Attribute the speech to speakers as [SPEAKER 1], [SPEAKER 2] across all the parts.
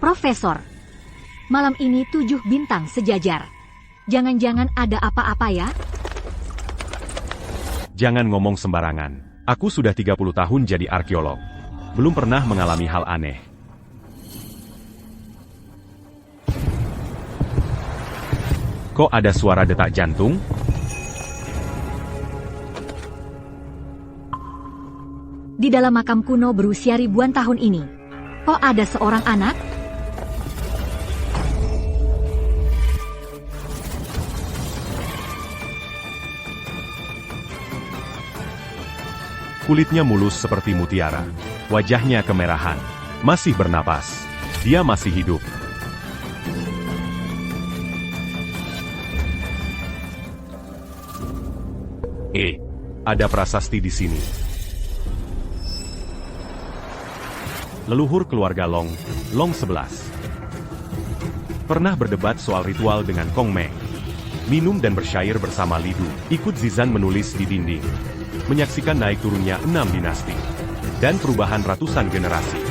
[SPEAKER 1] Profesor, malam ini 7 bintang sejajar. Jangan-jangan ada apa-apa ya?
[SPEAKER 2] Jangan ngomong sembarangan. Aku sudah 30 tahun jadi arkeolog. Belum pernah mengalami hal aneh. Kok ada suara detak jantung?
[SPEAKER 1] Di dalam makam kuno berusia ribuan tahun ini, kok ada seorang anak?
[SPEAKER 2] Kulitnya mulus seperti mutiara. Wajahnya kemerahan. Masih bernapas. Dia masih hidup. Ada prasasti di sini. Leluhur keluarga Long, Long 11. Pernah berdebat soal ritual dengan Kong Meng. Minum dan bersyair bersama Lidu. Ikut Zizan menulis di dinding. Menyaksikan naik turunnya 6 dinasti. Dan perubahan ratusan generasi.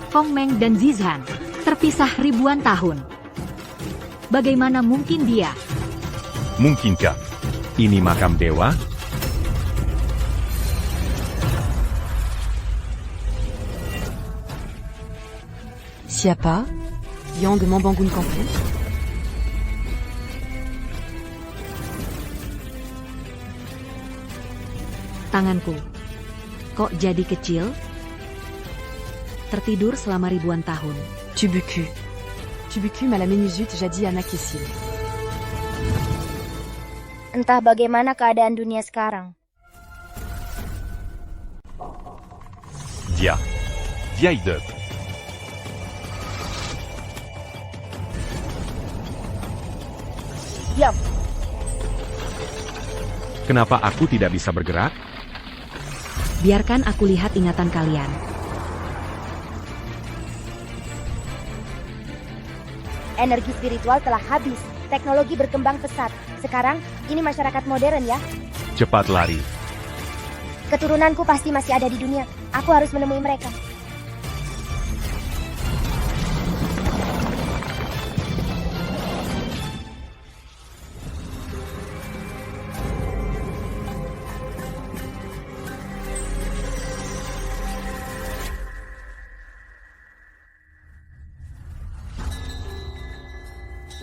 [SPEAKER 1] Kong Meng dan Zizan terpisah ribuan tahun. Bagaimana mungkin dia?
[SPEAKER 2] Mungkinkah ini makam dewa?
[SPEAKER 3] Siapa? Yang Membangun kampung?
[SPEAKER 1] Tanganku. Kok jadi kecil? Tertidur selama ribuan tahun.
[SPEAKER 3] Tubucu. Tubucum à la Ménusute jadis anak Kessil.
[SPEAKER 4] Entah bagaimana keadaan dunia sekarang.
[SPEAKER 2] Dia. Vieille deupe.
[SPEAKER 4] Diam.
[SPEAKER 2] Kenapa aku tidak bisa bergerak?
[SPEAKER 1] Biarkan aku lihat ingatan kalian.
[SPEAKER 4] Energi spiritual telah habis. Teknologi berkembang pesat. Sekarang, ini masyarakat modern ya.
[SPEAKER 2] Cepat lari.
[SPEAKER 4] Keturunanku pasti masih ada di dunia. Aku harus menemui mereka.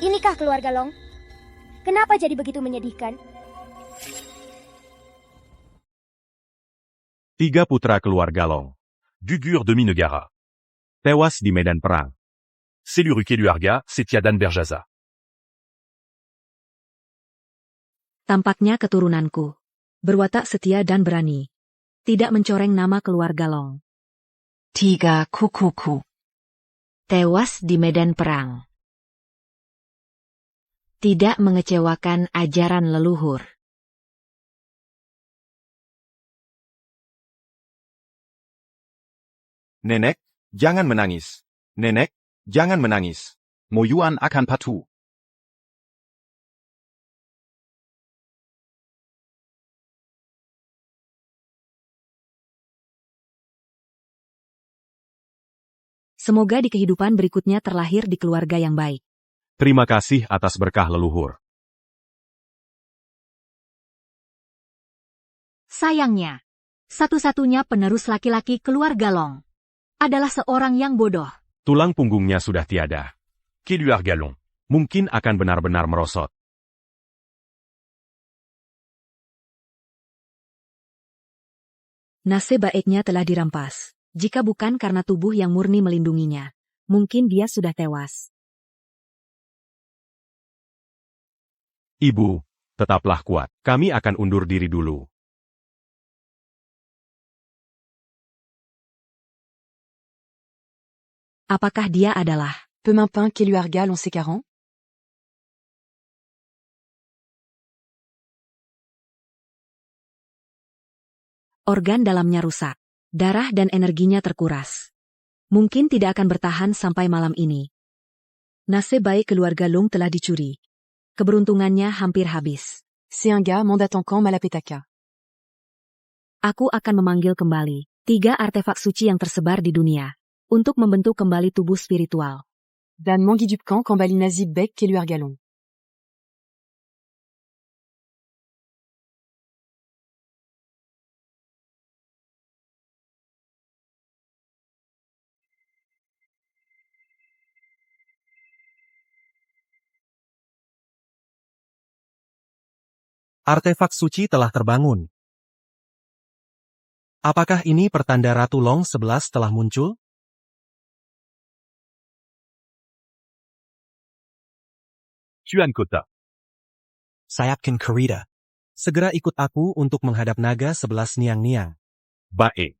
[SPEAKER 4] Inikah keluarga Long? Kenapa jadi begitu menyedihkan?
[SPEAKER 2] 3 putra keluarga Long.
[SPEAKER 5] Gugur de Minegara.
[SPEAKER 2] Tewas di medan perang.
[SPEAKER 5] Seluruk Eluarga, Setiadan Berjaza.
[SPEAKER 1] Tampaknya keturunanku. Berwatak setia dan berani. Tidak mencoreng nama keluarga Long.
[SPEAKER 3] 3 Kukuku.
[SPEAKER 1] Tewas di medan perang. Tidak mengecewakan ajaran leluhur.
[SPEAKER 6] Nenek, jangan menangis. Nenek, jangan menangis. Moyuan akan patuh.
[SPEAKER 1] Semoga di kehidupan berikutnya terlahir di keluarga yang baik.
[SPEAKER 2] Terima kasih atas berkah leluhur.
[SPEAKER 1] Sayangnya, satu-satunya penerus laki-laki keluarga Long adalah seorang yang bodoh.
[SPEAKER 2] Tulang punggungnya sudah tiada.
[SPEAKER 5] Keluarga Long.
[SPEAKER 2] Mungkin akan benar-benar merosot.
[SPEAKER 1] Nasib baiknya telah dirampas. Jika bukan karena tubuh yang murni melindunginya, mungkin dia sudah tewas.
[SPEAKER 2] Ibu, tetaplah kuat. Kami akan undur diri dulu.
[SPEAKER 1] Apakah dia adalah
[SPEAKER 3] Pemimpin Keluarga Long Sekarang?
[SPEAKER 1] organ dalamnya rusak? Darah dan energinya terkuras. Mungkin tidak akan bertahan sampai malam ini. Nasib baik keluarga Long telah dicuri. Keberuntungannya hampir habis.
[SPEAKER 3] C'est un gars Mandatonkan Malapetaka.
[SPEAKER 1] Aku akan memanggil kembali 3 artefak suci yang tersebar di dunia untuk membentuk kembali tubuh spiritual.
[SPEAKER 3] Dan Manguy-Dupcan Cambali Nazi Bec Keluar Galon.
[SPEAKER 7] Artefak suci telah terbangun. Apakah ini pertanda Ratu Long 11 telah muncul?
[SPEAKER 5] Tuan Kota.
[SPEAKER 7] Sayapkin Karita. Segera ikut aku untuk menghadap naga 11 Niang-Niang.
[SPEAKER 2] Baik.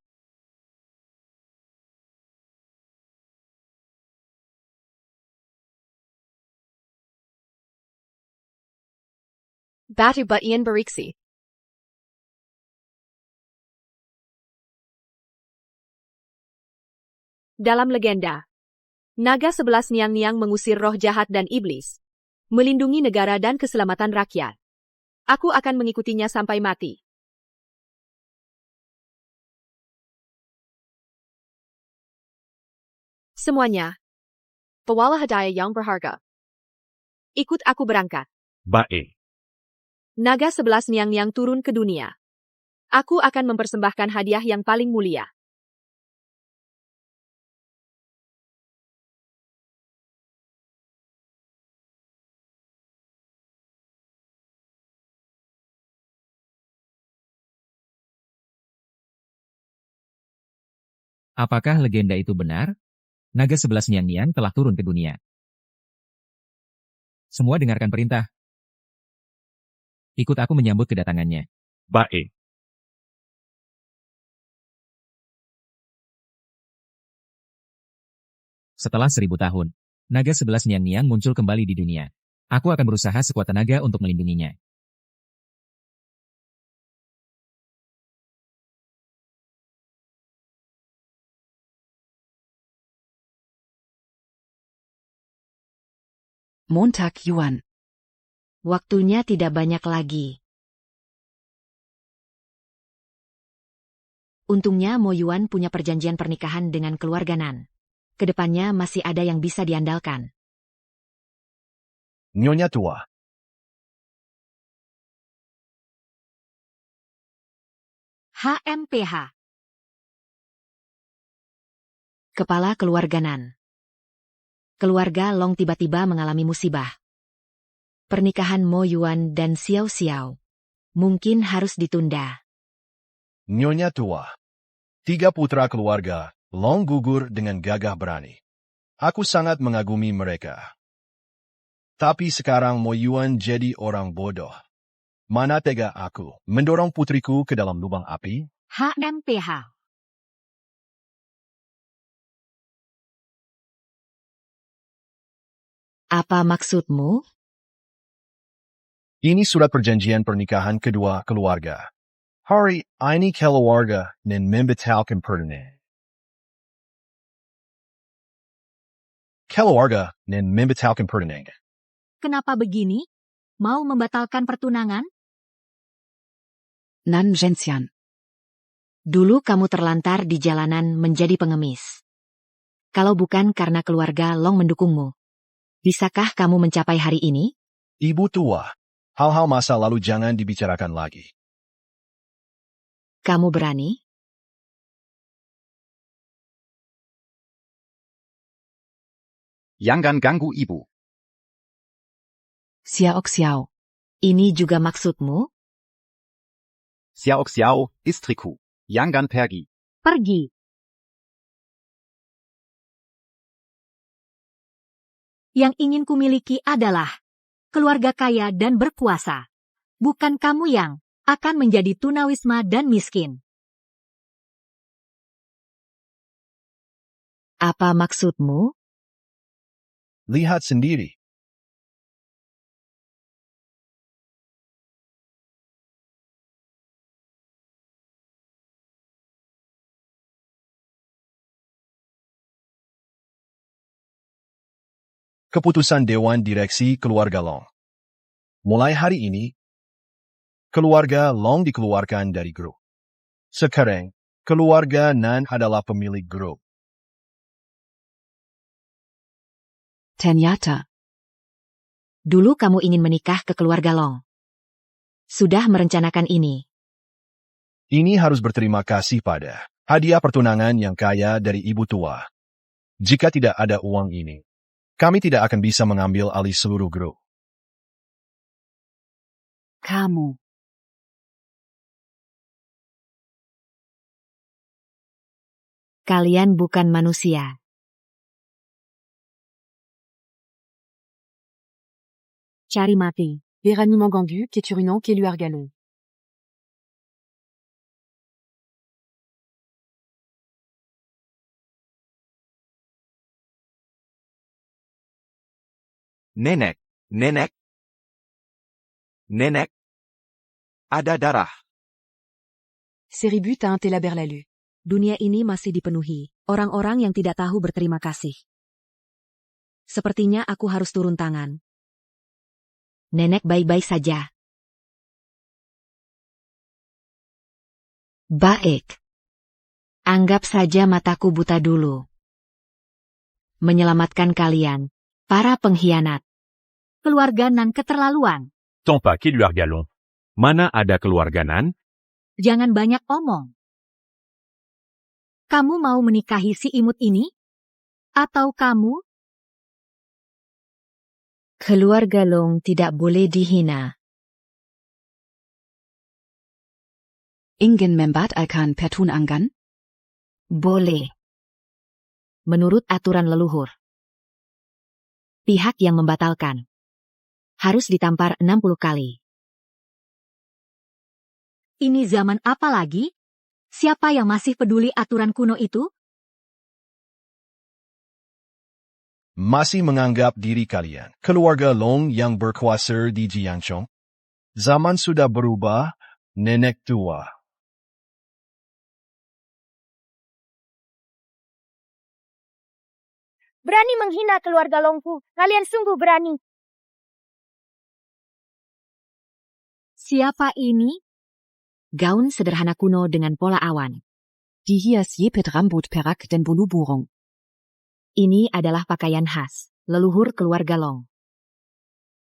[SPEAKER 3] Batu Butian Bariksi.
[SPEAKER 1] Dalam legenda, naga 11 Niang-Niang mengusir roh jahat dan iblis, melindungi negara dan keselamatan rakyat. Aku akan mengikutinya sampai mati. Semuanya, Pawala hadiah yang berharga. Ikut aku berangkat.
[SPEAKER 2] Baik.
[SPEAKER 1] Naga 11 Niang-Niang turun ke dunia. Aku akan mempersembahkan hadiah yang paling mulia.
[SPEAKER 8] Apakah legenda itu benar? Naga 11 Niang-Niang telah turun ke dunia. Semua dengarkan perintah. Ikut aku menyambut kedatangannya.
[SPEAKER 2] Baik.
[SPEAKER 8] Setelah 1000 tahun, naga 11 Niang-Niang muncul kembali di dunia. Aku akan berusaha sekuat tenaga untuk melindunginya.
[SPEAKER 1] Montag Yuan. Waktunya tidak banyak lagi. Untungnya Mo Yuan punya perjanjian pernikahan dengan keluarga Nan. Kedepannya masih ada yang bisa diandalkan.
[SPEAKER 6] Nyonya tua.
[SPEAKER 1] HMPH. Kepala keluarga Nan. Keluarga Long tiba-tiba mengalami musibah. Pernikahan Mo Yuan dan Xiao Xiao mungkin harus ditunda.
[SPEAKER 6] Nyonya tua. 3 putra keluarga Long gugur dengan gagah berani. Aku sangat mengagumi mereka. Tapi sekarang Mo Yuan jadi orang bodoh. Mana tega aku mendorong putriku ke dalam lubang api?
[SPEAKER 1] HMPH. Apa maksudmu?
[SPEAKER 6] Ini surat perjanjian pernikahan kedua keluarga. Hari ini keluarga dan membatalkan pertunangan. Keluarga dan membatalkan pertunangan.
[SPEAKER 1] Kenapa begini? Mau membatalkan pertunangan? Nan Zhenxian. Dulu kamu terlantar di jalanan menjadi pengemis. Kalau bukan karena keluarga Long mendukungmu, bisakah kamu mencapai hari ini?
[SPEAKER 6] Ibu tua, hal-hal masa lalu jangan dibicarakan lagi.
[SPEAKER 1] Kamu berani?
[SPEAKER 6] Jangan ganggu ibu.
[SPEAKER 1] Xiao Xiao. Ini juga maksudmu?
[SPEAKER 6] Xiao Xiao, istriku. Jangan pergi.
[SPEAKER 1] Pergi. Yang ingin kumiliki adalah keluarga kaya dan berkuasa. Bukan kamu yang akan menjadi tunawisma dan miskin. Apa maksudmu?
[SPEAKER 6] Lihat sendiri. Keputusan Dewan Direksi Keluarga Long. Mulai hari ini, keluarga Long dikeluarkan dari grup. Sekarang, keluarga Nan adalah pemilik grup.
[SPEAKER 3] Ternyata.
[SPEAKER 1] Dulu kamu ingin menikah ke keluarga Long. Sudah merencanakan ini.
[SPEAKER 6] Ini harus berterima kasih pada hadiah pertunangan yang kaya dari ibu tua. Jika tidak ada uang ini, kami tidak akan bisa mengambil alih seluruh grup.
[SPEAKER 3] Kamu.
[SPEAKER 1] Kalian bukan manusia. Cari mati.
[SPEAKER 3] Berani Mangangu, Keturunan Keluargalong.
[SPEAKER 5] Nenek, nenek. Nenek. Ada darah.
[SPEAKER 3] Seribut a un Telaberlalu.
[SPEAKER 1] Dunia ini masih dipenuhi orang-orang yang tidak tahu berterima kasih. Sepertinya aku harus turun tangan. Nenek baik-baik saja. Baik. Anggap saja mataku buta dulu. Menyelamatkan kalian, para pengkhianat. Keluarga Nan keterlaluan.
[SPEAKER 5] Tampa Keluargalong.
[SPEAKER 2] Mana ada keluarga Nan?
[SPEAKER 1] Jangan banyak omong. Kamu mau menikahi si imut ini? Atau kamu? Keluarga Long tidak boleh dihina.
[SPEAKER 3] Ingen membat akan pertun anggan?
[SPEAKER 1] Boleh. Menurut aturan leluhur. Pihak yang membatalkan harus ditampar 60 kali. Ini zaman apa lagi? Siapa yang masih peduli aturan kuno itu?
[SPEAKER 6] Masih menganggap diri kalian keluarga Long yang berkuasa di Jiangchong? Zaman sudah berubah, nenek tua.
[SPEAKER 4] Berani menghina keluarga Longfu. Kalian sungguh berani.
[SPEAKER 1] Siapa ini? Gaun sederhana kuno dengan pola awan.
[SPEAKER 3] Dihias jepit rambut perak dan bulu burung.
[SPEAKER 1] Ini adalah pakaian khas leluhur keluarga Long.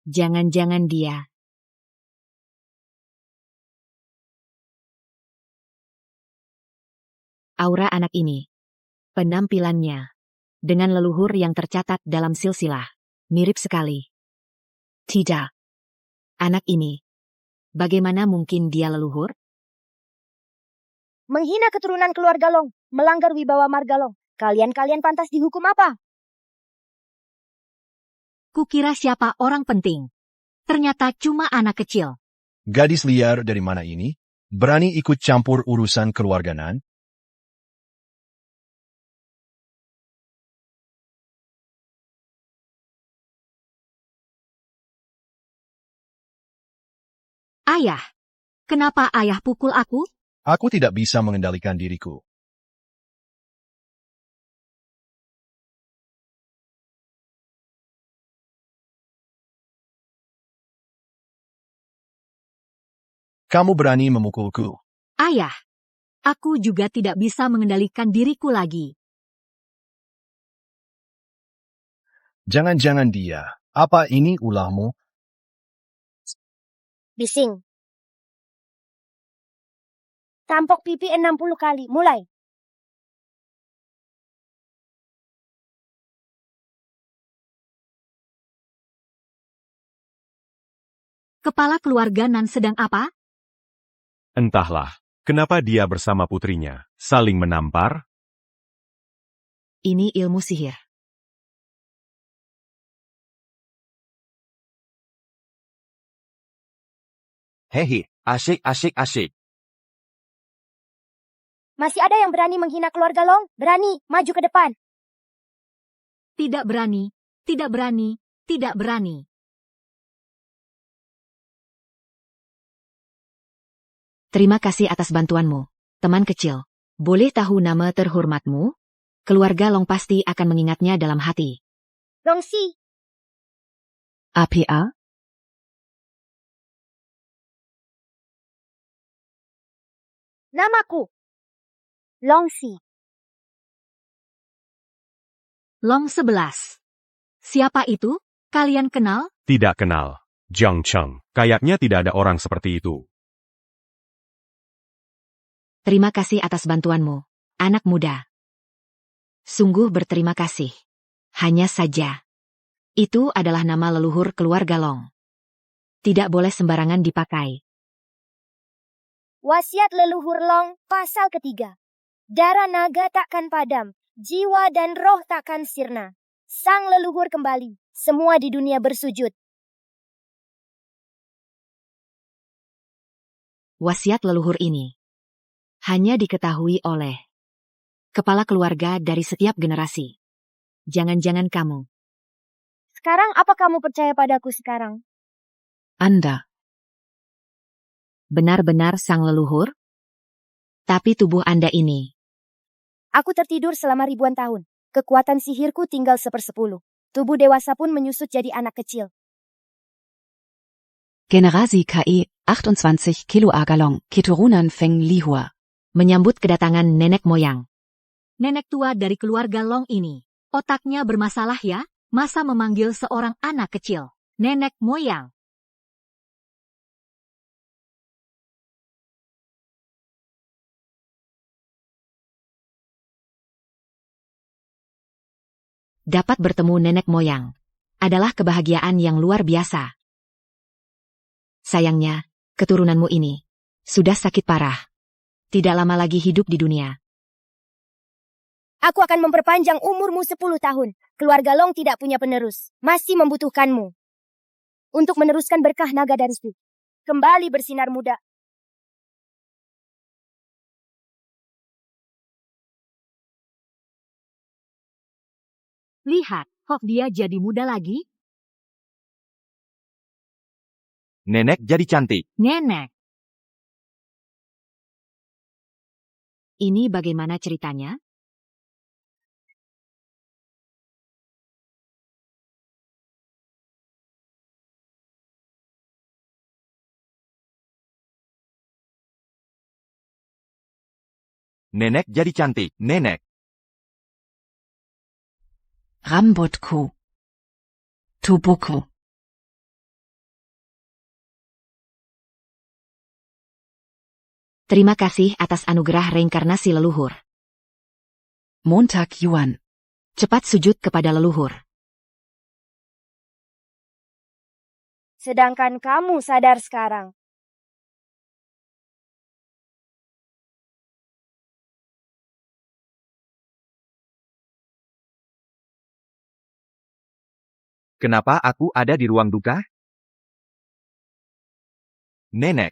[SPEAKER 1] Jangan-jangan dia. Aura anak ini. Penampilannya. Dengan leluhur yang tercatat dalam silsilah. Mirip sekali. Tidak. Anak ini. Bagaimana mungkin dia leluhur?
[SPEAKER 4] Menghina keturunan keluarga Long. Melanggar wibawa marga Long. Kalian-kalian pantas dihukum apa?
[SPEAKER 1] Kukira siapa orang penting. Ternyata cuma anak kecil.
[SPEAKER 6] Gadis liar dari mana ini? Berani ikut campur urusan keluarga Nan?
[SPEAKER 1] Ayah. Kenapa ayah pukul aku?
[SPEAKER 6] Aku tidak bisa mengendalikan diriku. Kamu berani memukulku.
[SPEAKER 1] Ayah. Aku juga tidak bisa mengendalikan diriku lagi.
[SPEAKER 6] Jangan-jangan dia. Apa ini ulahmu?
[SPEAKER 4] Bising. Tampok pipi 60 kali. Mulai.
[SPEAKER 1] Kepala keluarga Nan sedang apa?
[SPEAKER 2] Entahlah, kenapa dia bersama putrinya, saling menampar?
[SPEAKER 1] Ini ilmu sihir.
[SPEAKER 5] Hehe, asyik.
[SPEAKER 4] Masih ada yang berani menghina keluarga Long? Berani, maju ke depan.
[SPEAKER 1] Tidak berani, tidak berani, tidak berani. Terima kasih atas bantuanmu, teman kecil. Boleh tahu nama terhormatmu? Keluarga Long pasti akan mengingatnya dalam hati.
[SPEAKER 4] Longxi.
[SPEAKER 3] APA?
[SPEAKER 4] Namaku. Longxi.
[SPEAKER 1] Long 11. Siapa itu? Kalian kenal?
[SPEAKER 2] Tidak kenal. Jiang Cheng. Kayaknya tidak ada orang seperti itu.
[SPEAKER 1] Terima kasih atas bantuanmu, anak muda. Sungguh berterima kasih. Hanya saja, itu adalah nama leluhur keluarga Long. Tidak boleh sembarangan dipakai.
[SPEAKER 4] Wasiat leluhur Long, pasal ketiga. Darah naga takkan padam, jiwa dan roh takkan sirna. Sang leluhur kembali, semua di dunia bersujud.
[SPEAKER 1] Wasiat leluhur ini hanya diketahui oleh kepala keluarga dari setiap generasi. Jangan-jangan kamu.
[SPEAKER 4] Sekarang apa kamu percaya padaku sekarang?
[SPEAKER 1] Anda benar-benar sang leluhur? Tapi tubuh Anda ini.
[SPEAKER 4] Aku tertidur selama ribuan tahun. Kekuatan sihirku tinggal 1/10. Tubuh dewasa pun menyusut jadi anak kecil.
[SPEAKER 3] Generasi KI 28 Kilo Agalong, Keturunan Feng Lihua.
[SPEAKER 1] Menyambut kedatangan nenek moyang. Nenek tua dari keluarga Long ini. Otaknya bermasalah ya? Masa memanggil seorang anak kecil? Nenek moyang. Dapat bertemu nenek moyang adalah kebahagiaan yang luar biasa. Sayangnya, keturunanmu ini sudah sakit parah. Tidak lama lagi hidup di dunia.
[SPEAKER 4] Aku akan memperpanjang umurmu 10 tahun. Keluarga Long tidak punya penerus. Masih membutuhkanmu. Untuk meneruskan berkah naga dan Su. Kembali bersinar muda.
[SPEAKER 1] Lihat, kok dia jadi muda lagi?
[SPEAKER 5] Nenek jadi cantik.
[SPEAKER 1] Nenek. Ini bagaimana ceritanya?
[SPEAKER 5] Nenek jadi cantik. Nenek.
[SPEAKER 3] Rambutku. Tubuhku.
[SPEAKER 1] Terima kasih atas anugerah reinkarnasi leluhur.
[SPEAKER 3] Montag Yuan.
[SPEAKER 1] Cepat sujud kepada leluhur.
[SPEAKER 4] Sedangkan kamu sadar sekarang.
[SPEAKER 5] Kenapa aku ada di ruang duka? Nenek.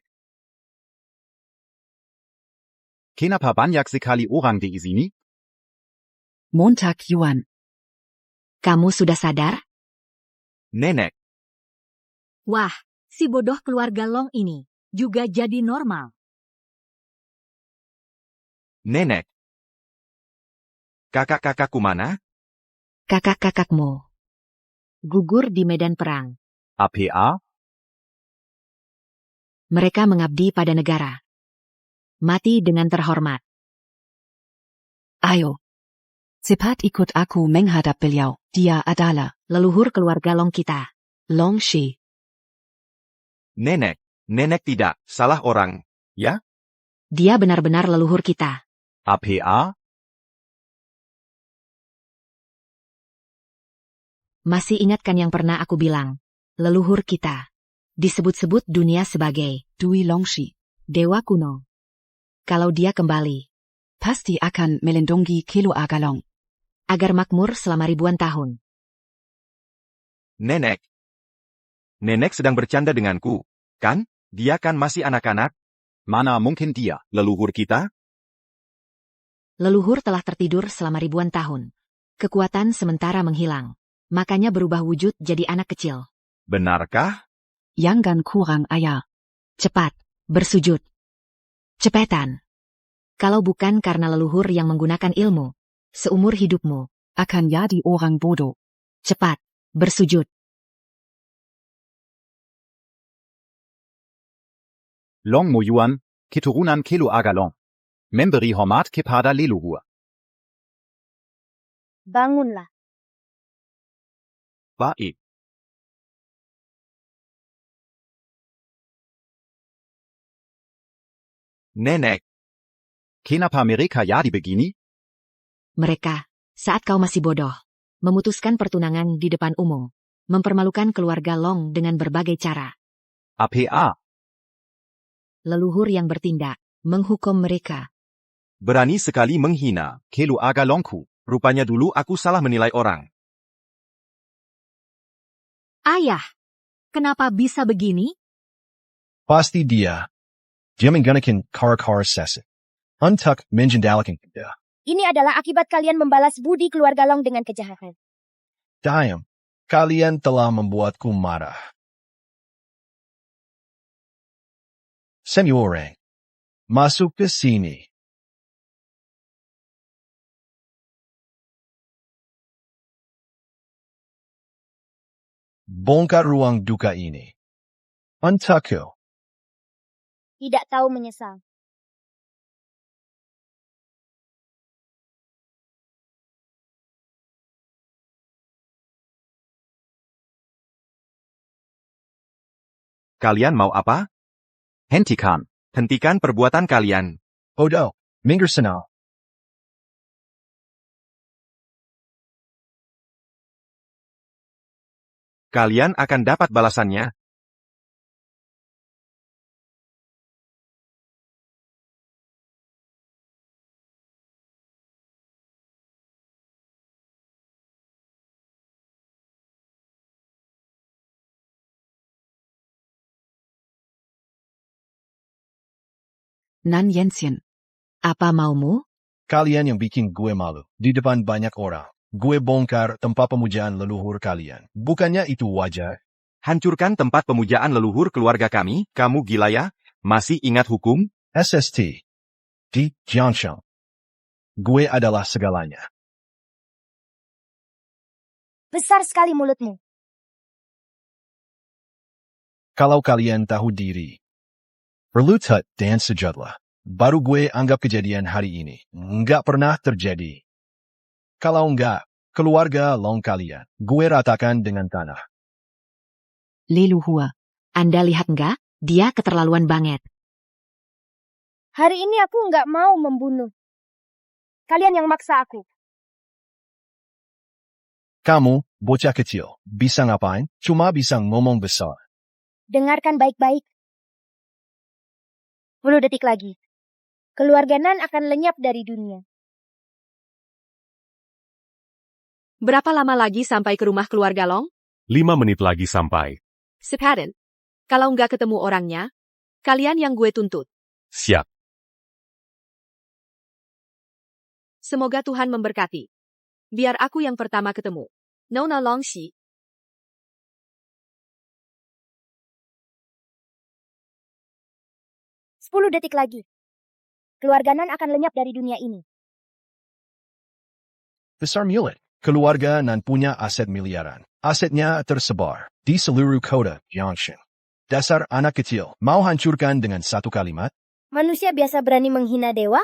[SPEAKER 9] Kenapa banyak sekali orang di sini?
[SPEAKER 3] Montag Yuan.
[SPEAKER 1] Kamu sudah sadar?
[SPEAKER 5] Nenek.
[SPEAKER 1] Wah, si bodoh keluarga Long ini juga jadi normal.
[SPEAKER 5] Nenek. Kakak-kakakku mana?
[SPEAKER 1] Kakak-kakakmu gugur di medan perang.
[SPEAKER 9] APA?
[SPEAKER 1] Mereka mengabdi pada negara. Mati dengan terhormat.
[SPEAKER 3] Ayo. Cepat ikut aku menghadap beliau. Dia adalah
[SPEAKER 1] Leluhur keluarga Long kita.
[SPEAKER 3] Long Shi.
[SPEAKER 5] Nenek. Nenek tidak. Salah orang. Ya?
[SPEAKER 1] Dia benar-benar leluhur kita.
[SPEAKER 9] APA?
[SPEAKER 1] Masih ingatkan yang pernah aku bilang? Leluhur kita disebut-sebut dunia sebagai
[SPEAKER 3] Dui Long Shi.
[SPEAKER 1] dewa kuno. Kalau dia kembali,
[SPEAKER 3] Pasti akan melindungi Kilo Agalong.
[SPEAKER 1] agar makmur selama ribuan tahun.
[SPEAKER 5] Nenek. Nenek sedang bercanda denganku. Kan? Dia kan masih anak-anak.
[SPEAKER 9] Mana mungkin dia, leluhur kita?
[SPEAKER 1] Leluhur telah tertidur selama ribuan tahun. Kekuatan sementara menghilang. Makanya berubah wujud jadi anak kecil.
[SPEAKER 5] Benarkah?
[SPEAKER 3] Jangan kurang ajar.
[SPEAKER 1] Cepat, bersujud. Cepetan. Kalau bukan karena leluhur yang menggunakan ilmu, seumur hidupmu,
[SPEAKER 3] Akan jadi orang bodoh.
[SPEAKER 1] cepat, bersujud.
[SPEAKER 9] Long Mo Yuan, Keturunan Kilo Agalong. Memberi hormat kepada leluhur.
[SPEAKER 4] Bangunlah.
[SPEAKER 5] Baik. Nenek,
[SPEAKER 9] Kenapa mereka jadi begini?
[SPEAKER 1] Mereka, saat kau masih bodoh, memutuskan pertunangan di depan umum, mempermalukan keluarga Long dengan berbagai cara.
[SPEAKER 9] APA.
[SPEAKER 1] Leluhur yang bertindak, menghukum mereka.
[SPEAKER 5] berani sekali menghina.
[SPEAKER 9] Keluarga Longku.
[SPEAKER 5] Rupanya dulu aku salah menilai orang.
[SPEAKER 1] Ayah, kenapa bisa begini?
[SPEAKER 6] Pasti dia. Dia menggunakan cara-cara sesat. Untuk menjendalakan kita.
[SPEAKER 4] Ini adalah akibat kalian membalas budi keluarga Long dengan kejahatan.
[SPEAKER 6] Diam. Kalian telah membuatku marah. Semua orang. Masuk ke sini. Bongkar ruang duka ini. Untukku.
[SPEAKER 4] Tidak tahu menyesal.
[SPEAKER 5] Kalian mau apa?
[SPEAKER 9] Hentikan.
[SPEAKER 5] Hentikan perbuatan kalian.
[SPEAKER 6] Odo. Minggir sana.
[SPEAKER 5] Kalian akan dapat balasannya.
[SPEAKER 1] Nan Yensian, apa maumu?
[SPEAKER 6] Kalian yang bikin gue malu. Di depan banyak orang. Gue bongkar tempat pemujaan leluhur kalian. Bukannya itu wajar?
[SPEAKER 5] Hancurkan tempat pemujaan leluhur keluarga kami. Kamu gila ya? Masih ingat hukum?
[SPEAKER 6] SST. Di Jiangsheng. Gue adalah segalanya.
[SPEAKER 4] Besar sekali mulutmu.
[SPEAKER 6] Kalau kalian tahu diri. Berlutut dan sejatlah. Baru gue anggap kejadian hari ini. Nggak pernah terjadi. Kalau enggak, keluarga Long kalian. Gue ratakan dengan tanah.
[SPEAKER 1] Leluhur, Anda lihat nggak? Dia keterlaluan banget.
[SPEAKER 4] Hari ini aku nggak mau membunuh. Kalian yang maksa aku.
[SPEAKER 6] Kamu, bocah kecil, bisa ngapain? Cuma bisa ngomong besar.
[SPEAKER 4] Dengarkan baik-baik. 10 detik lagi. Keluarga Nan akan lenyap dari dunia.
[SPEAKER 1] Berapa lama lagi sampai ke rumah keluarga Long?
[SPEAKER 2] 5 menit lagi sampai.
[SPEAKER 1] Sepadan. Kalau nggak ketemu orangnya, kalian yang gue tuntut.
[SPEAKER 2] Siap.
[SPEAKER 1] Semoga Tuhan memberkati. Biar aku yang pertama ketemu. Nona Longxi.
[SPEAKER 4] 10 detik lagi. Keluarga Nan akan lenyap dari dunia ini.
[SPEAKER 6] Besar mulut. Keluarga Nan punya aset miliaran. Asetnya tersebar di seluruh kota Jiangsheng. Dasar anak kecil, mau hancurkan dengan satu kalimat?
[SPEAKER 4] Manusia biasa berani menghina dewa?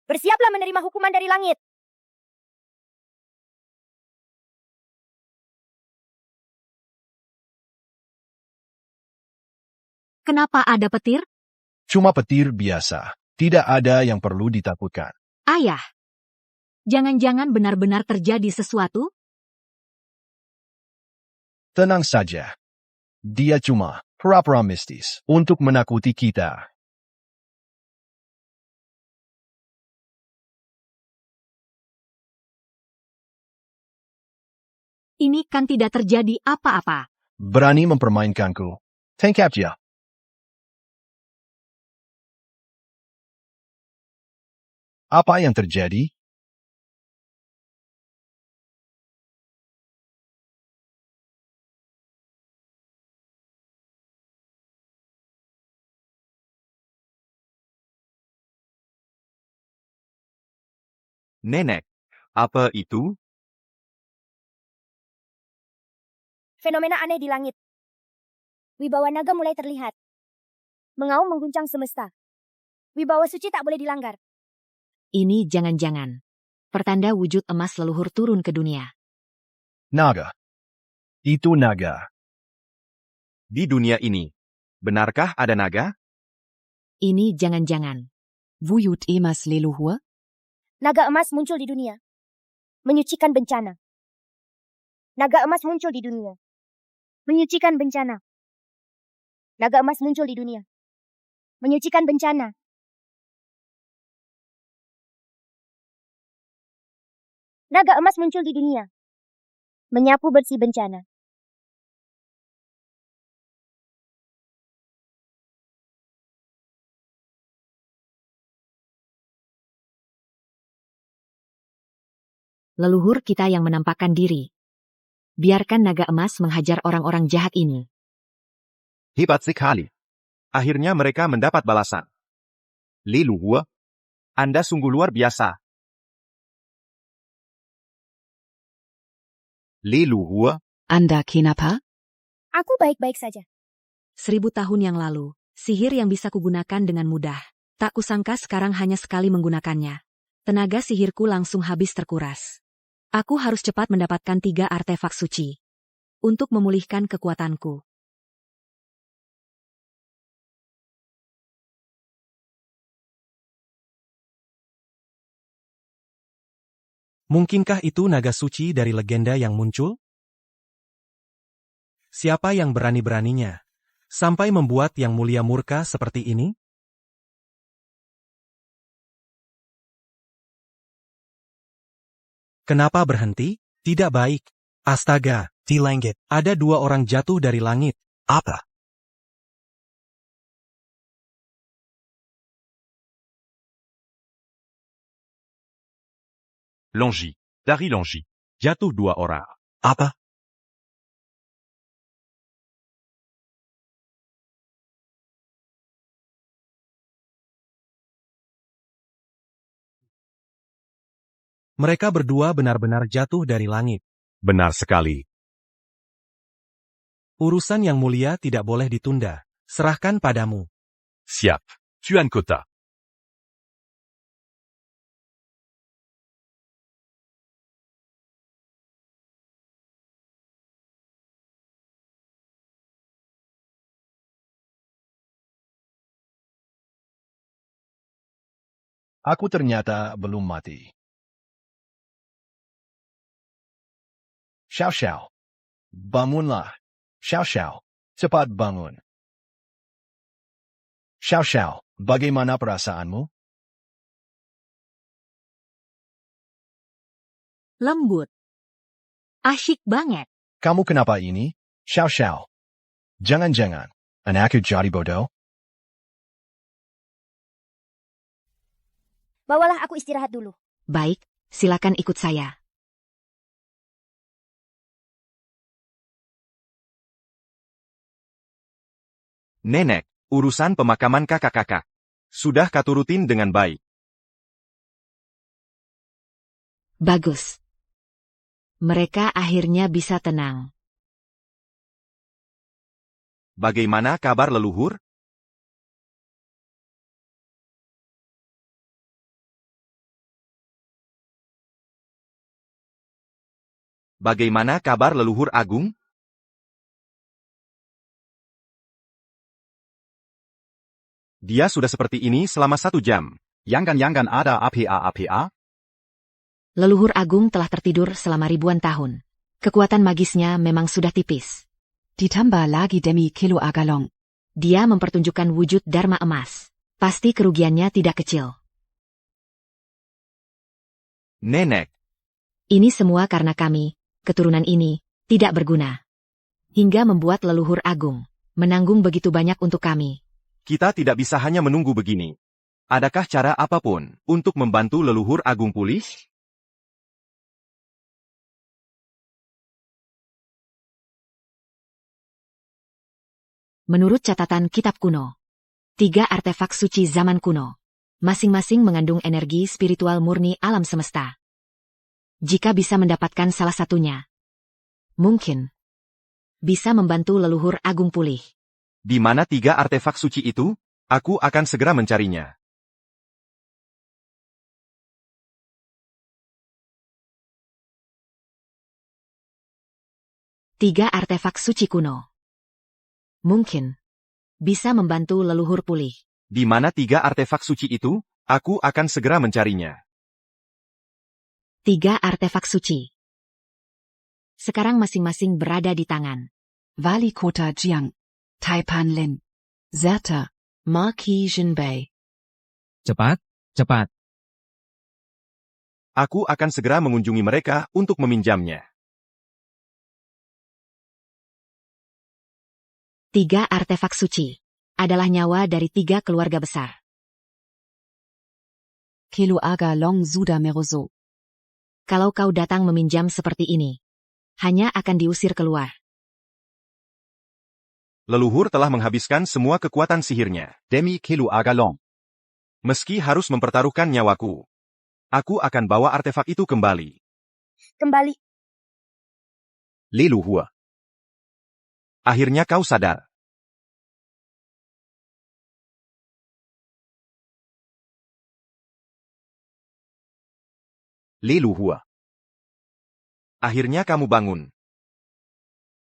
[SPEAKER 4] Bersiaplah menerima hukuman dari langit.
[SPEAKER 1] Kenapa ada petir?
[SPEAKER 6] Cuma petir biasa. Tidak ada yang perlu ditakutkan.
[SPEAKER 1] Ayah. Jangan-jangan benar-benar terjadi sesuatu?
[SPEAKER 6] Tenang saja. Dia cuma pura-pura mistis untuk menakuti kita.
[SPEAKER 1] Ini kan tidak terjadi apa-apa.
[SPEAKER 6] Berani mempermainkanku. Tangkap dia. Apa yang terjadi?
[SPEAKER 5] Nenek, apa itu?
[SPEAKER 4] Fenomena aneh di langit. Wibawa naga mulai terlihat. Mengaum mengguncang semesta. Wibawa suci tak boleh dilanggar.
[SPEAKER 1] Ini jangan-jangan. Pertanda wujud emas leluhur turun ke dunia.
[SPEAKER 6] Naga. Itu naga.
[SPEAKER 5] Di dunia ini, benarkah ada naga?
[SPEAKER 1] Ini jangan-jangan.
[SPEAKER 3] Wujud emas leluhur?
[SPEAKER 4] Naga emas muncul di dunia. Menyucikan bencana. Naga emas muncul di dunia. Menyucikan bencana. Naga emas muncul di dunia. Menyucikan bencana. Naga emas muncul di dunia. Menyapu bersih bencana.
[SPEAKER 1] Leluhur kita yang menampakkan diri. Biarkan naga emas menghajar orang-orang jahat ini.
[SPEAKER 5] Hebat sekali. Akhirnya mereka mendapat balasan. Leluhur, Anda sungguh luar biasa. Leluhur,
[SPEAKER 3] Anda kenapa?
[SPEAKER 4] Aku baik-baik saja.
[SPEAKER 1] 1000 tahun yang lalu, sihir yang bisa kugunakan dengan mudah. Tak kusangka sekarang hanya sekali menggunakannya. Tenaga sihirku langsung habis terkuras. Aku harus cepat mendapatkan 3 artefak suci. Untuk memulihkan kekuatanku.
[SPEAKER 7] Mungkinkah itu naga suci dari legenda yang muncul? Siapa yang berani-beraninya sampai membuat yang mulia murka seperti ini? Kenapa berhenti? Tidak baik. Astaga, di langit. Ada 2 orang jatuh dari langit. Apa?
[SPEAKER 2] Longi. Dari Longi. Jatuh 2 orang.
[SPEAKER 7] Apa? Mereka berdua benar-benar jatuh dari langit.
[SPEAKER 2] Benar sekali.
[SPEAKER 7] Urusan yang mulia tidak boleh ditunda. Serahkan padamu.
[SPEAKER 2] Siap. Tuan Kota.
[SPEAKER 6] Aku ternyata belum mati. Xiao Xiao. Bangunlah. Xiao Xiao. Cepat bangun. Xiao Xiao, bagaimana perasaanmu?
[SPEAKER 1] Lembut. Asyik banget.
[SPEAKER 6] Kamu kenapa ini? Xiao Xiao. Jangan-jangan, anakku jadi bodoh?
[SPEAKER 4] Bawalah aku istirahat dulu.
[SPEAKER 1] Baik, silakan ikut saya.
[SPEAKER 5] Nenek, urusan pemakaman kakak-kakak. Sudah katurutin dengan baik.
[SPEAKER 1] Bagus. Mereka akhirnya bisa tenang.
[SPEAKER 5] Bagaimana kabar leluhur? Bagaimana kabar leluhur agung? Dia sudah seperti ini selama 1 jam.
[SPEAKER 9] Yangan ada apa?
[SPEAKER 1] Leluhur agung telah tertidur selama ribuan tahun. Kekuatan magisnya memang sudah tipis.
[SPEAKER 3] Ditambah lagi demi kilo agalong.
[SPEAKER 1] Dia mempertunjukkan wujud Dharma emas. Pasti kerugiannya tidak kecil.
[SPEAKER 5] Nenek,
[SPEAKER 1] Ini semua karena kami, keturunan ini, tidak berguna. Hingga membuat leluhur agung menanggung begitu banyak untuk kami.
[SPEAKER 5] kita tidak bisa hanya menunggu begini. Adakah cara apapun untuk membantu leluhur agung pulih?
[SPEAKER 1] Menurut catatan kitab kuno, 3 artefak suci zaman kuno, masing-masing mengandung energi spiritual murni alam semesta. Jika bisa mendapatkan salah satunya, mungkin bisa membantu leluhur agung pulih.
[SPEAKER 5] Di mana 3 artefak suci itu? Aku akan segera mencarinya.
[SPEAKER 1] 3 artefak suci kuno. Mungkin bisa membantu leluhur pulih.
[SPEAKER 5] Di mana 3 artefak suci itu? Aku akan segera mencarinya.
[SPEAKER 1] 3 artefak suci. Sekarang masing-masing berada di tangan.
[SPEAKER 3] Wali Kota Jiang, Taipan Lin, Zerta, Marquis Jinbei.
[SPEAKER 8] Cepat, cepat.
[SPEAKER 5] Aku akan segera mengunjungi mereka untuk meminjamnya.
[SPEAKER 1] 3 artefak suci adalah nyawa dari 3 keluarga besar.
[SPEAKER 3] Keluarga Long Suda Meroso.
[SPEAKER 1] Kalau kau datang meminjam seperti ini, hanya akan diusir keluar.
[SPEAKER 5] Leluhur telah menghabiskan semua kekuatan sihirnya.
[SPEAKER 9] Demi Keluarga Long.
[SPEAKER 5] Meski harus mempertaruhkan nyawaku, aku akan bawa artefak itu kembali.
[SPEAKER 4] Kembali.
[SPEAKER 9] Leluhur.
[SPEAKER 5] Akhirnya kau sadar.
[SPEAKER 9] Leluhur.
[SPEAKER 5] Akhirnya kamu bangun.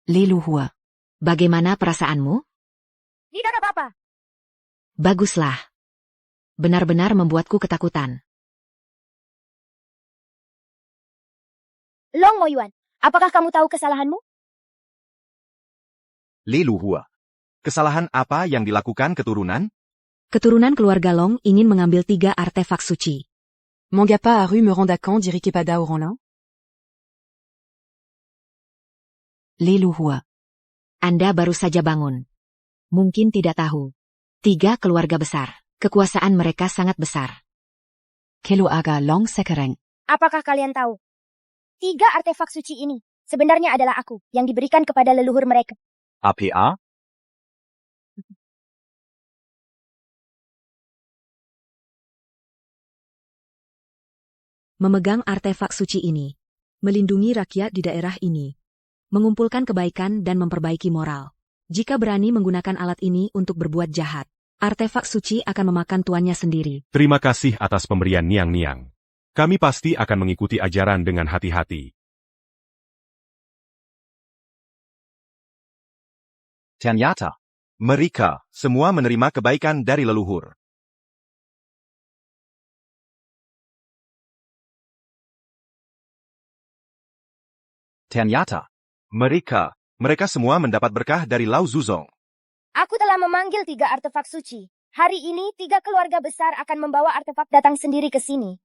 [SPEAKER 3] Leluhur.
[SPEAKER 1] Bagaimana perasaanmu?
[SPEAKER 4] Tidak apa-apa.
[SPEAKER 1] Baguslah. Benar-benar membuatku ketakutan.
[SPEAKER 4] Long Moyuan, apakah kamu tahu kesalahanmu?
[SPEAKER 5] Leluhur. Kesalahan apa yang dilakukan keturunan?
[SPEAKER 1] Keturunan keluarga Long ingin mengambil 3 artefak suci.
[SPEAKER 3] Mangapa Aru me renda quand dirike pada Oronlin? Leluhur.
[SPEAKER 1] Anda baru saja bangun. Mungkin tidak tahu. 3 keluarga besar. Kekuasaan mereka sangat besar.
[SPEAKER 3] Keluarga Long Sekereng.
[SPEAKER 4] Apakah kalian tahu? 3 artefak suci ini sebenarnya adalah aku yang diberikan kepada leluhur mereka.
[SPEAKER 9] APA?
[SPEAKER 1] Memegang artefak suci ini, melindungi rakyat di daerah ini, mengumpulkan kebaikan dan memperbaiki moral. Jika berani menggunakan alat ini untuk berbuat jahat, artefak suci akan memakan tuannya sendiri.
[SPEAKER 2] Terima kasih atas pemberian Niang-Niang. Kami pasti akan mengikuti ajaran dengan hati-hati.
[SPEAKER 9] Ternyata.
[SPEAKER 5] Mereka semua menerima kebaikan dari leluhur.
[SPEAKER 9] Ternyata.
[SPEAKER 5] Mereka semua mendapat berkah dari Lao Zuzong.
[SPEAKER 4] Aku telah memanggil 3 artefak suci. Hari ini 3 keluarga besar akan membawa artefak datang sendiri ke sini.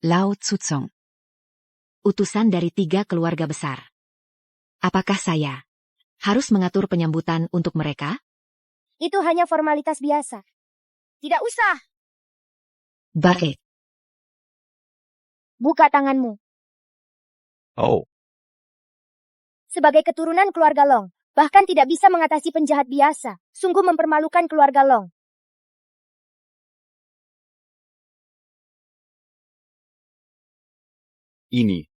[SPEAKER 3] Lao Zuzong.
[SPEAKER 1] Utusan dari 3 keluarga besar. Apakah saya harus mengatur penyambutan untuk mereka?
[SPEAKER 4] Itu hanya formalitas biasa. Tidak usah.
[SPEAKER 1] Baik.
[SPEAKER 4] Buka tanganmu.
[SPEAKER 5] Oh,
[SPEAKER 4] Sebagai keturunan keluarga Long, bahkan tidak bisa mengatasi penjahat biasa. Sungguh mempermalukan keluarga Long.
[SPEAKER 9] Ini.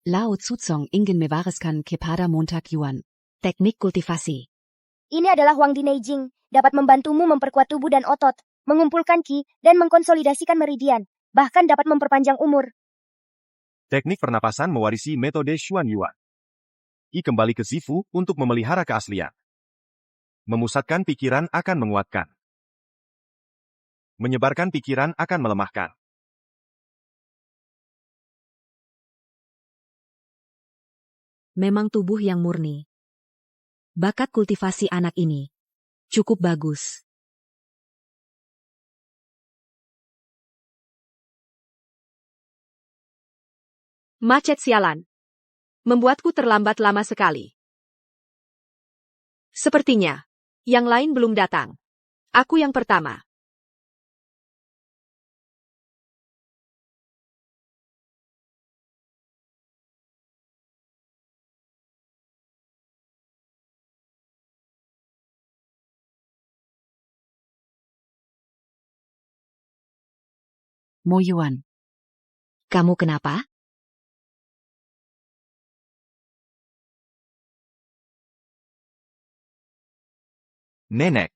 [SPEAKER 3] Lao Zuzong ingin mewariskan kepada Montag Yuan.
[SPEAKER 1] Teknik kultivasi.
[SPEAKER 4] Ini adalah Wang di Neijing, dapat membantumu memperkuat tubuh dan otot, mengumpulkan ki, dan mengkonsolidasikan meridian, bahkan dapat memperpanjang umur.
[SPEAKER 5] teknik pernapasan mewarisi metode Xuan Yuan. I kembali ke Zifu untuk memelihara keaslian. Memusatkan pikiran akan menguatkan. Menyebarkan pikiran akan melemahkan.
[SPEAKER 1] Memang tubuh yang murni. Bakat kultivasi anak ini cukup bagus.
[SPEAKER 10] Macet sialan. Membuatku terlambat lama sekali. Sepertinya, yang lain belum datang. Aku yang pertama.
[SPEAKER 3] Mo Yuan.
[SPEAKER 1] Kamu kenapa?
[SPEAKER 5] Nenek.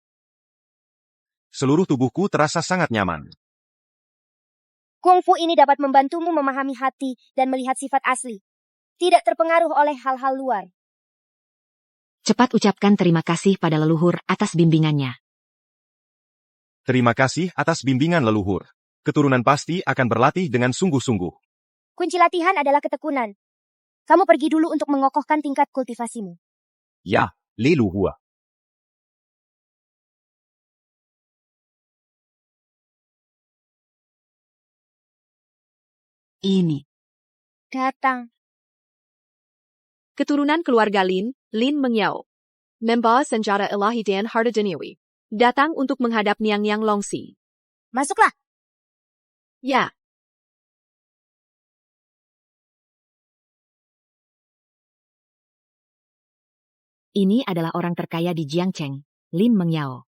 [SPEAKER 5] Seluruh tubuhku terasa sangat nyaman.
[SPEAKER 4] Kungfu ini dapat membantumu memahami hati dan melihat sifat asli. Tidak terpengaruh oleh hal-hal luar.
[SPEAKER 1] Cepat ucapkan terima kasih pada leluhur atas bimbingannya.
[SPEAKER 5] Terima kasih atas bimbingan leluhur. Keturunan pasti akan berlatih dengan sungguh-sungguh.
[SPEAKER 4] Kunci latihan adalah ketekunan. Kamu pergi dulu untuk mengokohkan tingkat kultivasimu.
[SPEAKER 9] Ja, leluhur.
[SPEAKER 3] Ini.
[SPEAKER 4] Datang.
[SPEAKER 10] Keturunan keluarga Lin, Lin Mengyao. Membawa senjata ilahi dan harta duniawi. Datang untuk menghadap Niang Longxi.
[SPEAKER 4] Masuklah.
[SPEAKER 10] Ya.
[SPEAKER 1] Ini adalah orang terkaya di Jiangcheng, Lin Mengyao.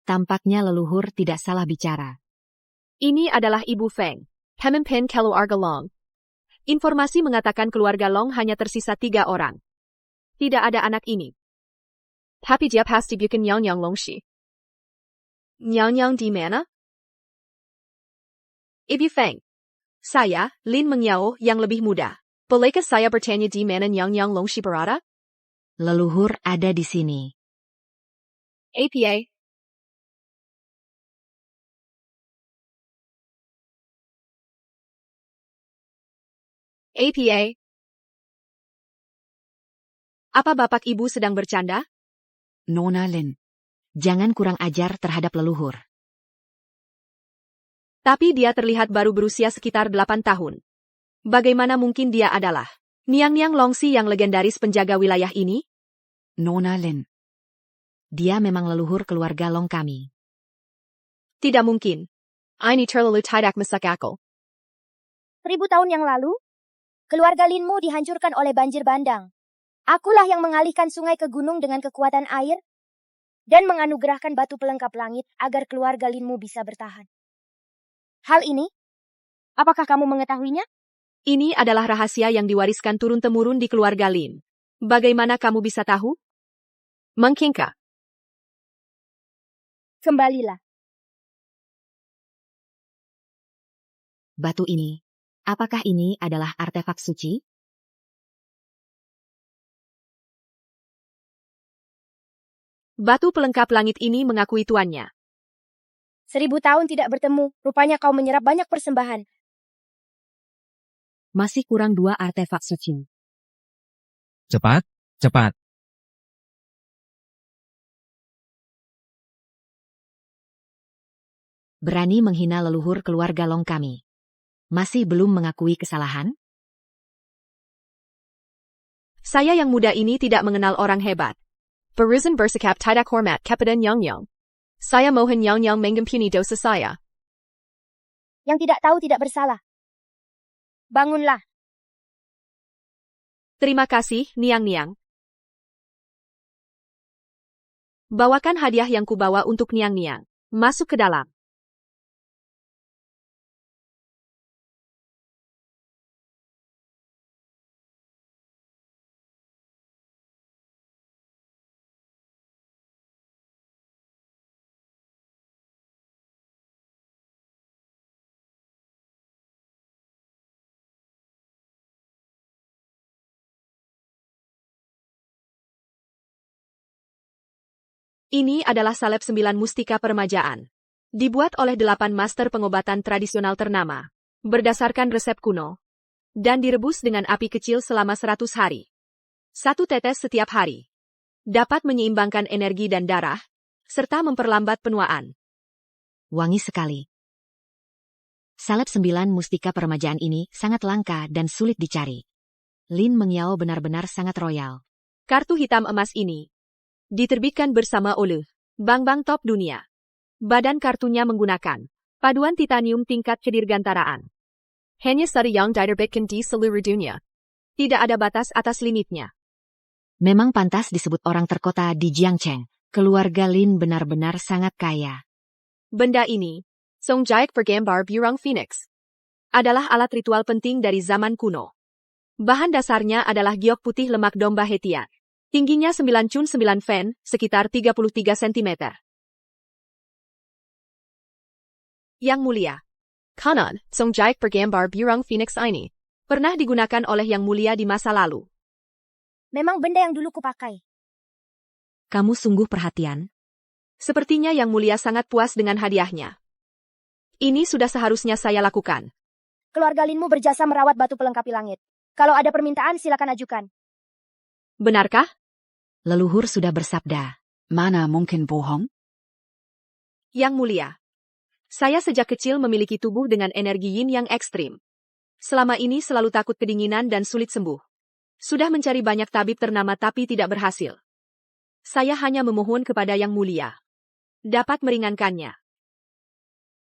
[SPEAKER 1] Tampaknya leluhur tidak salah bicara.
[SPEAKER 10] Ini adalah Ibu Feng, pemimpin keluarga Long. Informasi mengatakan keluarga Long hanya tersisa 3 orang. Tidak ada anak ini. Tapi dia pasti bukan Yang Longxi. Yang di mana? Ibu Feng. Saya, Lin Mengyao, yang lebih muda. Bolehkah saya bertanya di mana Yang Longxi berada?
[SPEAKER 1] Leluhur ada di sini.
[SPEAKER 10] APA. APA. Apa bapak ibu sedang bercanda?
[SPEAKER 3] Nona Lin.
[SPEAKER 1] Jangan kurang ajar terhadap leluhur.
[SPEAKER 10] Tapi dia terlihat baru berusia sekitar 8 tahun. Bagaimana mungkin dia adalah Niang Longxi yang legendaris penjaga wilayah ini?
[SPEAKER 3] Nona Lin.
[SPEAKER 1] Dia memang leluhur keluarga Long kami.
[SPEAKER 10] Tidak mungkin. Ini terlalu tidak masuk akal.
[SPEAKER 4] 1000 tahun yang lalu, keluarga Linmu dihancurkan oleh banjir bandang. Akulah yang mengalihkan sungai ke gunung dengan kekuatan air dan menganugerahkan batu pelengkap langit agar keluarga Linmu bisa bertahan. Hal ini, apakah kamu mengetahuinya?
[SPEAKER 10] Ini adalah rahasia yang diwariskan turun-temurun di keluarga Lin. Bagaimana kamu bisa tahu? Mungkinkah?
[SPEAKER 4] Kembalilah.
[SPEAKER 1] Batu ini, apakah ini adalah artefak suci?
[SPEAKER 10] Batu pelengkap langit ini mengakui tuannya.
[SPEAKER 4] 1000 tahun tidak bertemu, rupanya kau menyerap banyak persembahan.
[SPEAKER 1] Masih kurang 2 artefak suci.
[SPEAKER 8] Cepat, cepat.
[SPEAKER 1] Berani menghina leluhur keluarga Long kami. Masih belum mengakui kesalahan?
[SPEAKER 10] Saya yang muda ini tidak mengenal orang hebat. Barusan bersikap tidak hormat kepada Yang. Saya mohon Yang mengampuni dosa saya.
[SPEAKER 4] Yang tidak tahu tidak bersalah. Bangunlah.
[SPEAKER 10] Terima kasih, Niang. Bawakan hadiah yang kubawa untuk Niang. Masuk ke dalam. Ini adalah salep 9 mustika permajaan. Dibuat oleh 8 master pengobatan tradisional ternama. Berdasarkan resep kuno. Dan direbus dengan api kecil selama 100 hari. 1 tetes setiap hari. Dapat menyeimbangkan energi dan darah, serta memperlambat penuaan.
[SPEAKER 1] Wangi sekali. Salep 9 mustika permajaan ini sangat langka dan sulit dicari. Lin Mengyao benar-benar sangat royal.
[SPEAKER 10] Kartu hitam emas ini diterbitkan bersama oleh bank-bank top dunia. Badan kartunya menggunakan paduan titanium tingkat kedirgantaraan. Hanya satu yang diterbitkan di seluruh dunia. Tidak ada batas atas limitnya.
[SPEAKER 1] Memang pantas disebut orang terkota di Jiangcheng. Keluarga Lin benar-benar sangat kaya.
[SPEAKER 10] Benda ini, Songjek bergambar burung phoenix, adalah alat ritual penting dari zaman kuno. Bahan dasarnya adalah giok putih lemak domba Hetian. Tingginya 9 fen, sekitar 33 cm. Yang mulia, kanan, Songjek bergambar burung phoenix ini Pernah digunakan oleh Yang Mulia di masa lalu.
[SPEAKER 4] Memang benda yang dulu kupakai.
[SPEAKER 1] Kamu sungguh perhatian.
[SPEAKER 10] Sepertinya Yang Mulia sangat puas dengan hadiahnya. Ini sudah seharusnya saya lakukan.
[SPEAKER 4] Keluarga Linmu berjasa merawat batu pelengkapi langit. Kalau ada permintaan, silakan ajukan.
[SPEAKER 10] Benarkah?
[SPEAKER 1] Leluhur sudah bersabda.
[SPEAKER 3] Mana mungkin bohong?
[SPEAKER 10] Yang Mulia, saya sejak kecil memiliki tubuh dengan energi yin yang ekstrim. Selama ini selalu takut kedinginan dan sulit sembuh. Sudah mencari banyak tabib ternama tapi tidak berhasil. Saya hanya memohon kepada Yang Mulia. Dapat meringankannya.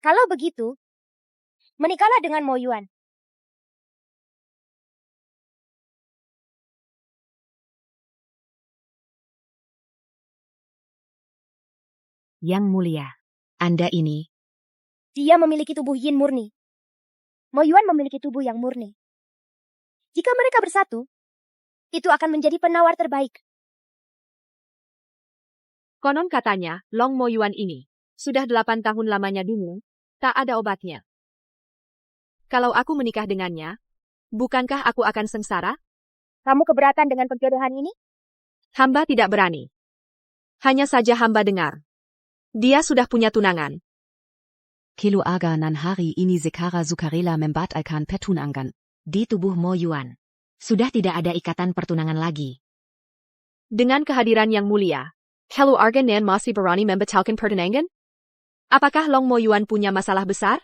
[SPEAKER 4] Kalau begitu, menikahlah dengan Mo Yuan.
[SPEAKER 1] Yang Mulia, Anda ini.
[SPEAKER 4] Dia memiliki tubuh yin murni. Mo Yuan memiliki tubuh yang murni. Jika mereka bersatu, itu akan menjadi penawar terbaik.
[SPEAKER 10] Konon katanya, Long Mo Yuan ini, sudah 8 tahun lamanya dulu, tak ada obatnya. Kalau aku menikah dengannya, bukankah aku akan sengsara?
[SPEAKER 4] Kamu keberatan dengan perjodohan ini?
[SPEAKER 10] Hamba tidak berani. Hanya saja hamba dengar. Dia sudah punya tunangan.
[SPEAKER 3] Kilo aga nan hari ini sekara sukarela membat alkan petun anggan.
[SPEAKER 1] Di tubuh Mo Yuan. Sudah tidak ada ikatan pertunangan lagi.
[SPEAKER 10] Dengan kehadiran Yang Mulia, Kelu Argan Nan masih berani membatalkan pertunangan? Apakah Long Mo Yuan punya masalah besar?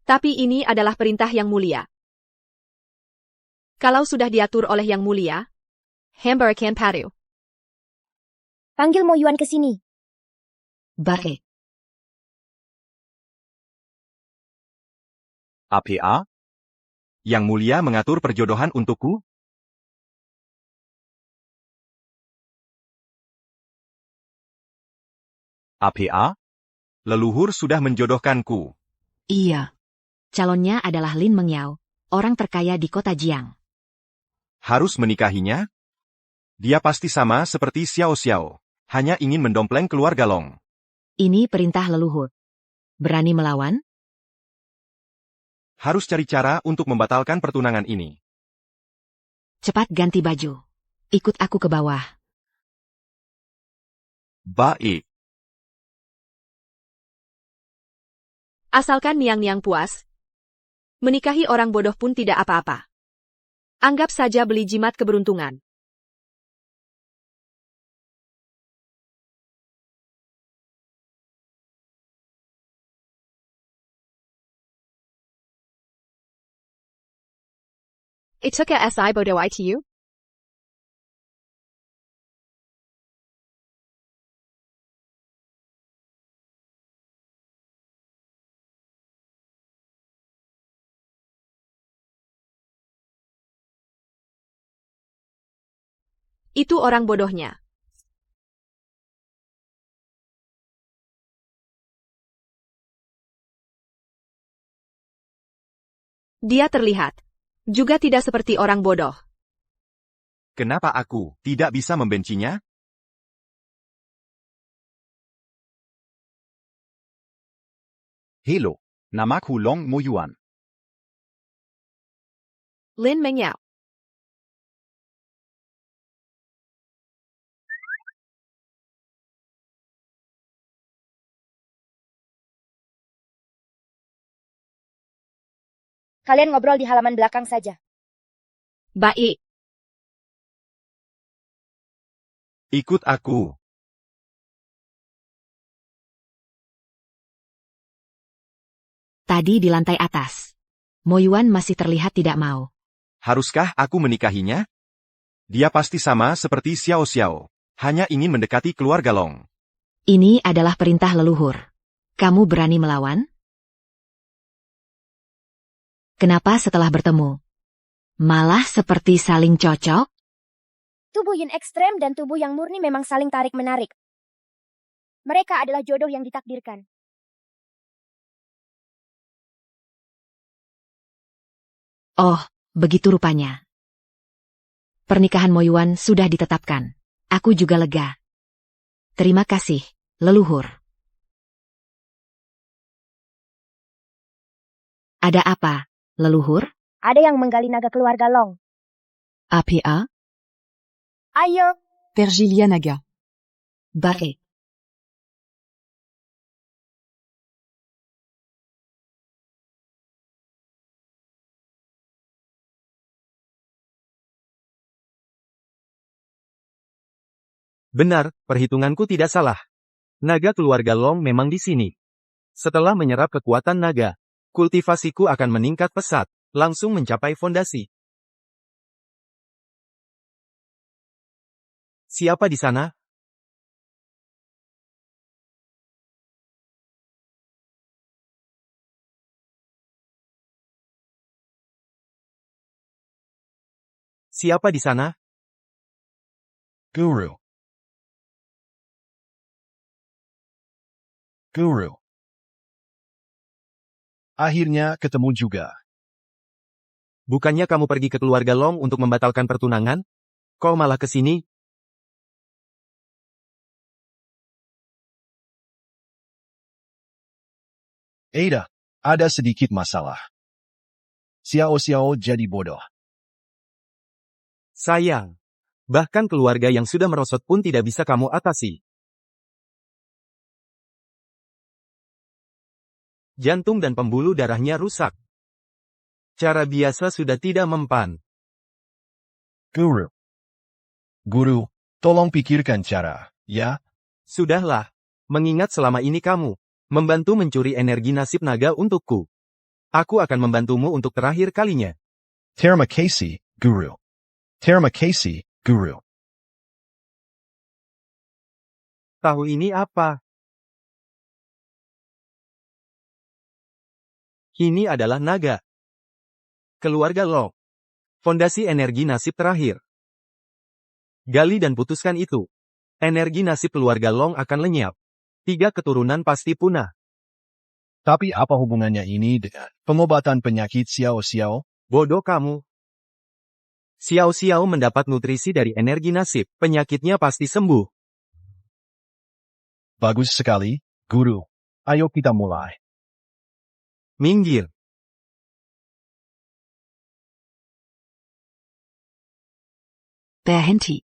[SPEAKER 10] Tapi ini adalah perintah Yang Mulia. Kalau sudah diatur oleh Yang Mulia, hamba akan patuh.
[SPEAKER 4] Panggil Mo Yuan ke sini.
[SPEAKER 1] Baik.
[SPEAKER 5] APA? Yang Mulia mengatur perjodohan untukku? APA? Leluhur sudah menjodohkanku.
[SPEAKER 3] Iya.
[SPEAKER 1] Calonnya adalah Lin Mengyao, orang terkaya di kota Jiang.
[SPEAKER 5] Harus menikahinya? Dia pasti sama seperti Xiao Xiao. Hanya ingin mendompleng keluarga Long.
[SPEAKER 1] Ini perintah leluhur. Berani melawan?
[SPEAKER 5] Harus cari cara untuk membatalkan pertunangan ini.
[SPEAKER 1] Cepat ganti baju. Ikut aku ke bawah.
[SPEAKER 5] Baik.
[SPEAKER 10] Asalkan Niang-Niang puas, menikahi orang bodoh pun tidak apa-apa. Anggap saja beli jimat keberuntungan. Ituka si bodo itu? Itu orang bodohnya. Dia terlihat juga tidak seperti orang bodoh.
[SPEAKER 5] Kenapa aku tidak bisa membencinya?
[SPEAKER 9] Hello, namaku Long Mo Yuan.
[SPEAKER 10] Lin Mengyao.
[SPEAKER 4] Kalian ngobrol di halaman belakang saja.
[SPEAKER 10] Baik.
[SPEAKER 5] Ikut aku.
[SPEAKER 1] Tadi di lantai atas. Mo Yuan masih terlihat tidak mau.
[SPEAKER 5] Haruskah aku menikahinya? Dia pasti sama seperti Xiao Xiao. Hanya ingin mendekati keluarga Long.
[SPEAKER 1] Ini adalah perintah leluhur. Kamu berani melawan? Kenapa setelah bertemu? Malah seperti saling cocok?
[SPEAKER 4] Tubuh yin ekstrem dan tubuh yang murni memang saling tarik-menarik. Mereka adalah jodoh yang ditakdirkan.
[SPEAKER 1] Oh, begitu rupanya. Pernikahan Mo Yuan sudah ditetapkan. Aku juga lega. Terima kasih, leluhur. Ada apa, leluhur?
[SPEAKER 4] Ada yang menggali naga keluarga Long.
[SPEAKER 3] APA,
[SPEAKER 4] Ayo,
[SPEAKER 3] Pergilia Naga. Bae.
[SPEAKER 5] Benar, perhitunganku tidak salah. Naga keluarga Long memang di sini. Setelah menyerap kekuatan naga, kultivasiku akan meningkat pesat, langsung mencapai fondasi. Siapa di sana? Siapa di sana?
[SPEAKER 6] Guru. Guru. Akhirnya ketemu juga.
[SPEAKER 5] Bukannya kamu pergi ke keluarga Long untuk membatalkan pertunangan? Kau malah ke sini?
[SPEAKER 6] Ada, ada sedikit masalah. Xiao jadi bodoh.
[SPEAKER 5] Sayang. Bahkan keluarga yang sudah merosot pun tidak bisa kamu atasi. Jantung dan pembuluh darahnya rusak. Cara biasa sudah tidak mempan.
[SPEAKER 6] Guru. Guru, tolong pikirkan cara, ya?
[SPEAKER 5] Sudahlah. Mengingat selama ini kamu membantu mencuri energi nasib naga untukku. Aku akan membantumu untuk terakhir kalinya.
[SPEAKER 6] Terima kasih, Guru. Terima kasih, Guru.
[SPEAKER 5] Tahu ini apa? Ini adalah naga. Keluarga Long. Fondasi energi nasib terakhir. Gali dan putuskan itu. Energi nasib keluarga Long akan lenyap. 3 keturunan pasti punah.
[SPEAKER 6] Tapi apa hubungannya ini dengan pengobatan penyakit Xiao?
[SPEAKER 5] Bodoh kamu. Xiao mendapat nutrisi dari energi nasib. Penyakitnya pasti sembuh.
[SPEAKER 6] Bagus sekali, Guru. Ayo kita mulai.
[SPEAKER 5] Minggir.
[SPEAKER 3] Berhenti.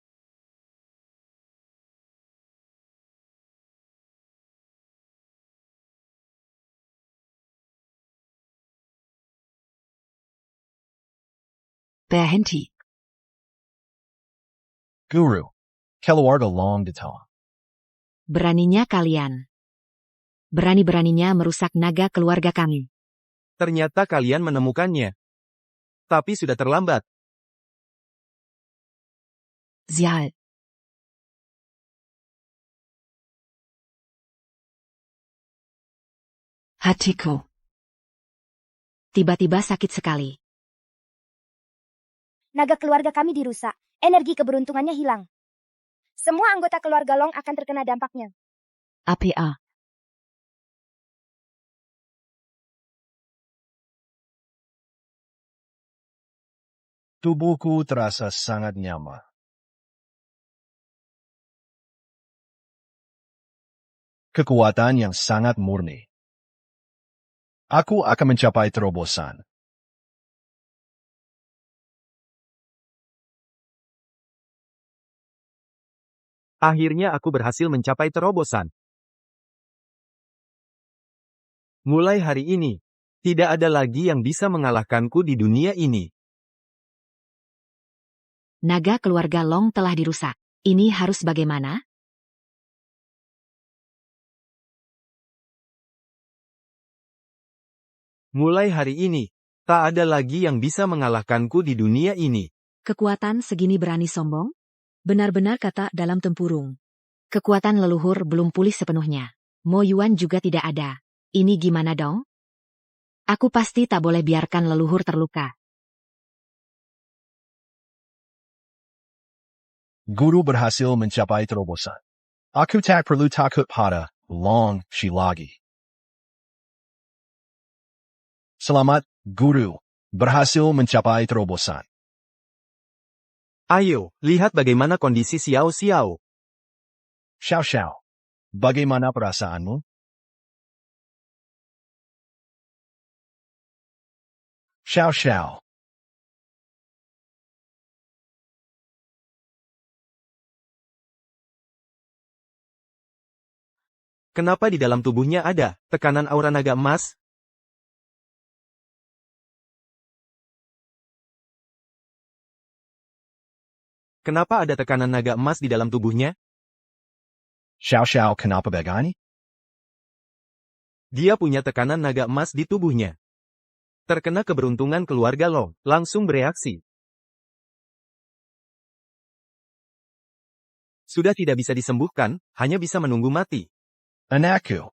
[SPEAKER 3] Berhenti.
[SPEAKER 6] Guru. Keluarga Long datang.
[SPEAKER 1] Beraninya kalian. Berani-beraninya merusak naga keluarga kami.
[SPEAKER 5] Ternyata kalian menemukannya. Tapi sudah terlambat.
[SPEAKER 3] Sial. Hatiku.
[SPEAKER 1] Tiba-tiba sakit sekali.
[SPEAKER 4] naga keluarga kami dirusak. Energi keberuntungannya hilang. Semua anggota keluarga Long akan terkena dampaknya.
[SPEAKER 3] APA.
[SPEAKER 6] Tubuhku terasa sangat nyaman. Kekuatan yang sangat murni. Aku akan mencapai terobosan.
[SPEAKER 5] Akhirnya aku berhasil mencapai terobosan. Mulai hari ini, tidak ada lagi yang bisa mengalahkanku di dunia ini.
[SPEAKER 1] Naga keluarga Long telah dirusak. Ini harus bagaimana?
[SPEAKER 5] Mulai hari ini, tak ada lagi yang bisa mengalahkanku di dunia ini.
[SPEAKER 1] Kekuatan segini berani sombong? Benar-benar kata dalam tempurung. Kekuatan leluhur belum pulih sepenuhnya. Mo Yuan juga tidak ada. Ini gimana dong? Aku pasti tak boleh biarkan leluhur terluka.
[SPEAKER 6] Guru berhasil mencapai terobosan. Aku tak perlu takut pada Long Shi lagi. Selamat, Guru. Berhasil mencapai terobosan.
[SPEAKER 5] Ayo, lihat bagaimana kondisi Xiao.
[SPEAKER 6] Xiao. Bagaimana perasaanmu? Xiao.
[SPEAKER 5] Kenapa di dalam tubuhnya ada tekanan aura naga emas? Kenapa ada tekanan naga emas di dalam tubuhnya?
[SPEAKER 6] Xiao Xiao kenapa begini?
[SPEAKER 5] Dia punya tekanan naga emas di tubuhnya. Terkena keberuntungan keluarga Long, langsung bereaksi. Sudah tidak bisa disembuhkan, hanya bisa menunggu mati.
[SPEAKER 6] Anakku.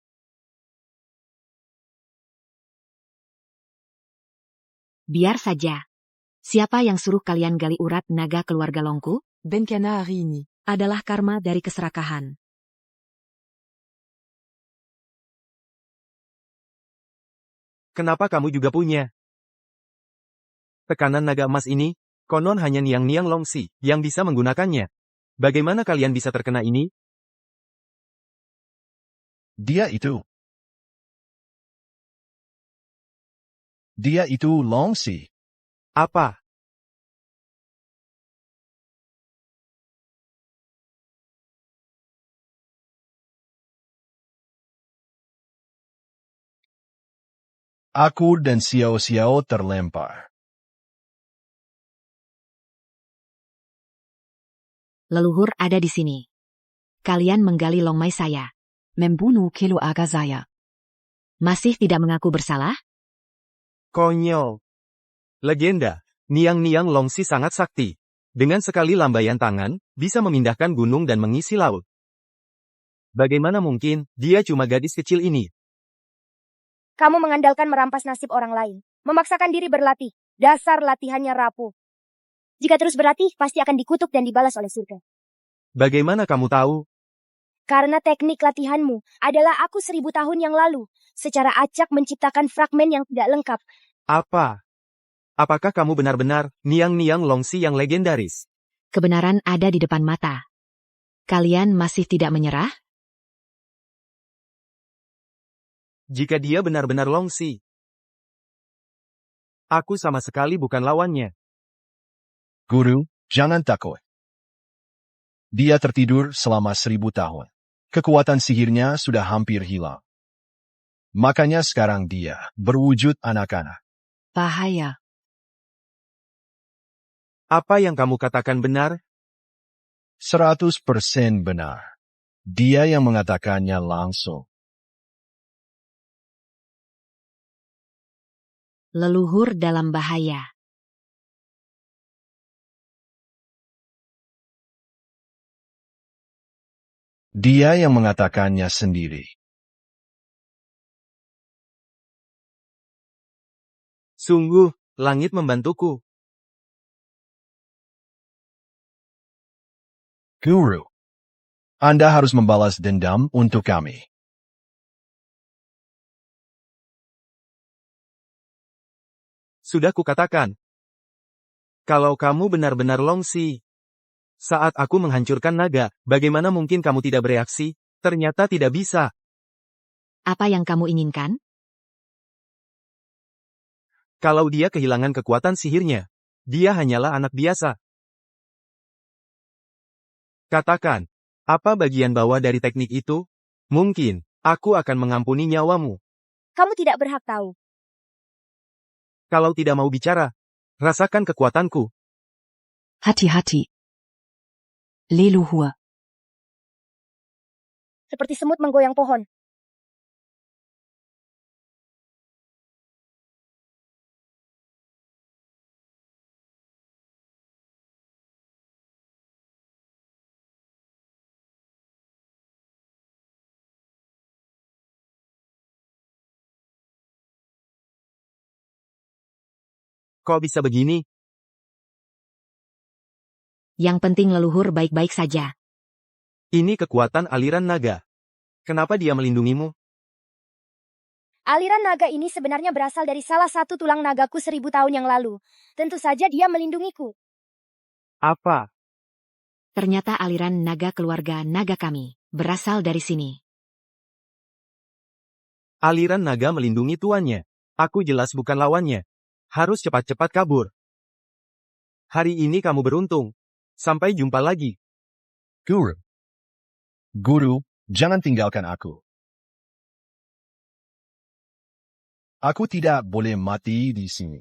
[SPEAKER 1] Biar saja. Siapa yang suruh kalian gali urat naga keluarga Longku?
[SPEAKER 3] Benkana hari ini.
[SPEAKER 1] Adalah karma dari keserakahan.
[SPEAKER 5] Kenapa kamu juga punya? Tekanan naga emas ini, konon hanya Niang Longxi yang bisa menggunakannya. Bagaimana kalian bisa terkena ini?
[SPEAKER 6] Dia itu. Dia itu Longxi.
[SPEAKER 5] Apa?
[SPEAKER 6] Aku dan Xiao Xiao terlempar.
[SPEAKER 1] Leluhur ada di sini. Kalian menggali longmai saya.
[SPEAKER 3] Membunuh keluarga saya.
[SPEAKER 1] Masih tidak mengaku bersalah?
[SPEAKER 5] Konyol. Legenda, Niang Longxi sangat sakti. Dengan sekali lambaian tangan, bisa memindahkan gunung dan mengisi laut. Bagaimana mungkin, dia cuma gadis kecil ini?
[SPEAKER 4] Kamu mengandalkan merampas nasib orang lain. Memaksakan diri berlatih. Dasar latihannya rapuh. Jika terus berlatih, pasti akan dikutuk dan dibalas oleh surga.
[SPEAKER 5] Bagaimana kamu tahu?
[SPEAKER 4] Karena teknik latihanmu adalah aku 1000 tahun yang lalu. Secara acak menciptakan fragmen yang tidak lengkap.
[SPEAKER 5] Apa? Apakah kamu benar-benar Niang Longxi yang legendaris?
[SPEAKER 1] Kebenaran ada di depan mata. Kalian masih tidak menyerah?
[SPEAKER 5] Jika dia benar-benar Longxi, aku sama sekali bukan lawannya.
[SPEAKER 6] Guru, jangan takut. Dia tertidur selama 1000 tahun. Kekuatan sihirnya sudah hampir hilang. Makanya sekarang dia berwujud anak-anak.
[SPEAKER 3] Bahaya.
[SPEAKER 5] Apa yang kamu katakan benar?
[SPEAKER 6] 100% benar. Dia yang mengatakannya langsung.
[SPEAKER 1] Leluhur dalam bahaya.
[SPEAKER 6] Dia yang mengatakannya sendiri.
[SPEAKER 5] Sungguh, langit membantuku.
[SPEAKER 6] Guru, Anda harus membalas dendam untuk kami.
[SPEAKER 5] Sudah kukatakan. Kalau kamu benar-benar Longxi, saat aku menghancurkan naga, bagaimana mungkin kamu tidak bereaksi? Ternyata tidak bisa.
[SPEAKER 1] Apa yang kamu inginkan?
[SPEAKER 5] Kalau dia kehilangan kekuatan sihirnya, dia hanyalah anak biasa. Katakan, apa bagian bawah dari teknik itu? Mungkin, aku akan mengampuni nyawamu.
[SPEAKER 4] Kamu tidak berhak tahu.
[SPEAKER 5] Kalau tidak mau bicara, rasakan kekuatanku.
[SPEAKER 3] Hati-hati. Leluhur.
[SPEAKER 4] Seperti semut menggoyang pohon.
[SPEAKER 5] Kok bisa begini?
[SPEAKER 1] Yang penting leluhur baik-baik saja.
[SPEAKER 5] Ini kekuatan aliran naga. Kenapa dia melindungimu?
[SPEAKER 4] Aliran naga ini sebenarnya berasal dari salah satu tulang nagaku 1000 tahun yang lalu. Tentu saja dia melindungiku.
[SPEAKER 5] Apa?
[SPEAKER 1] Ternyata aliran naga keluarga naga kami berasal dari sini.
[SPEAKER 5] Aliran naga melindungi tuannya. Aku jelas bukan lawannya. Harus cepat-cepat kabur. Hari ini kamu beruntung. Sampai jumpa lagi.
[SPEAKER 6] Guru, jangan tinggalkan aku. Aku tidak boleh mati di sini.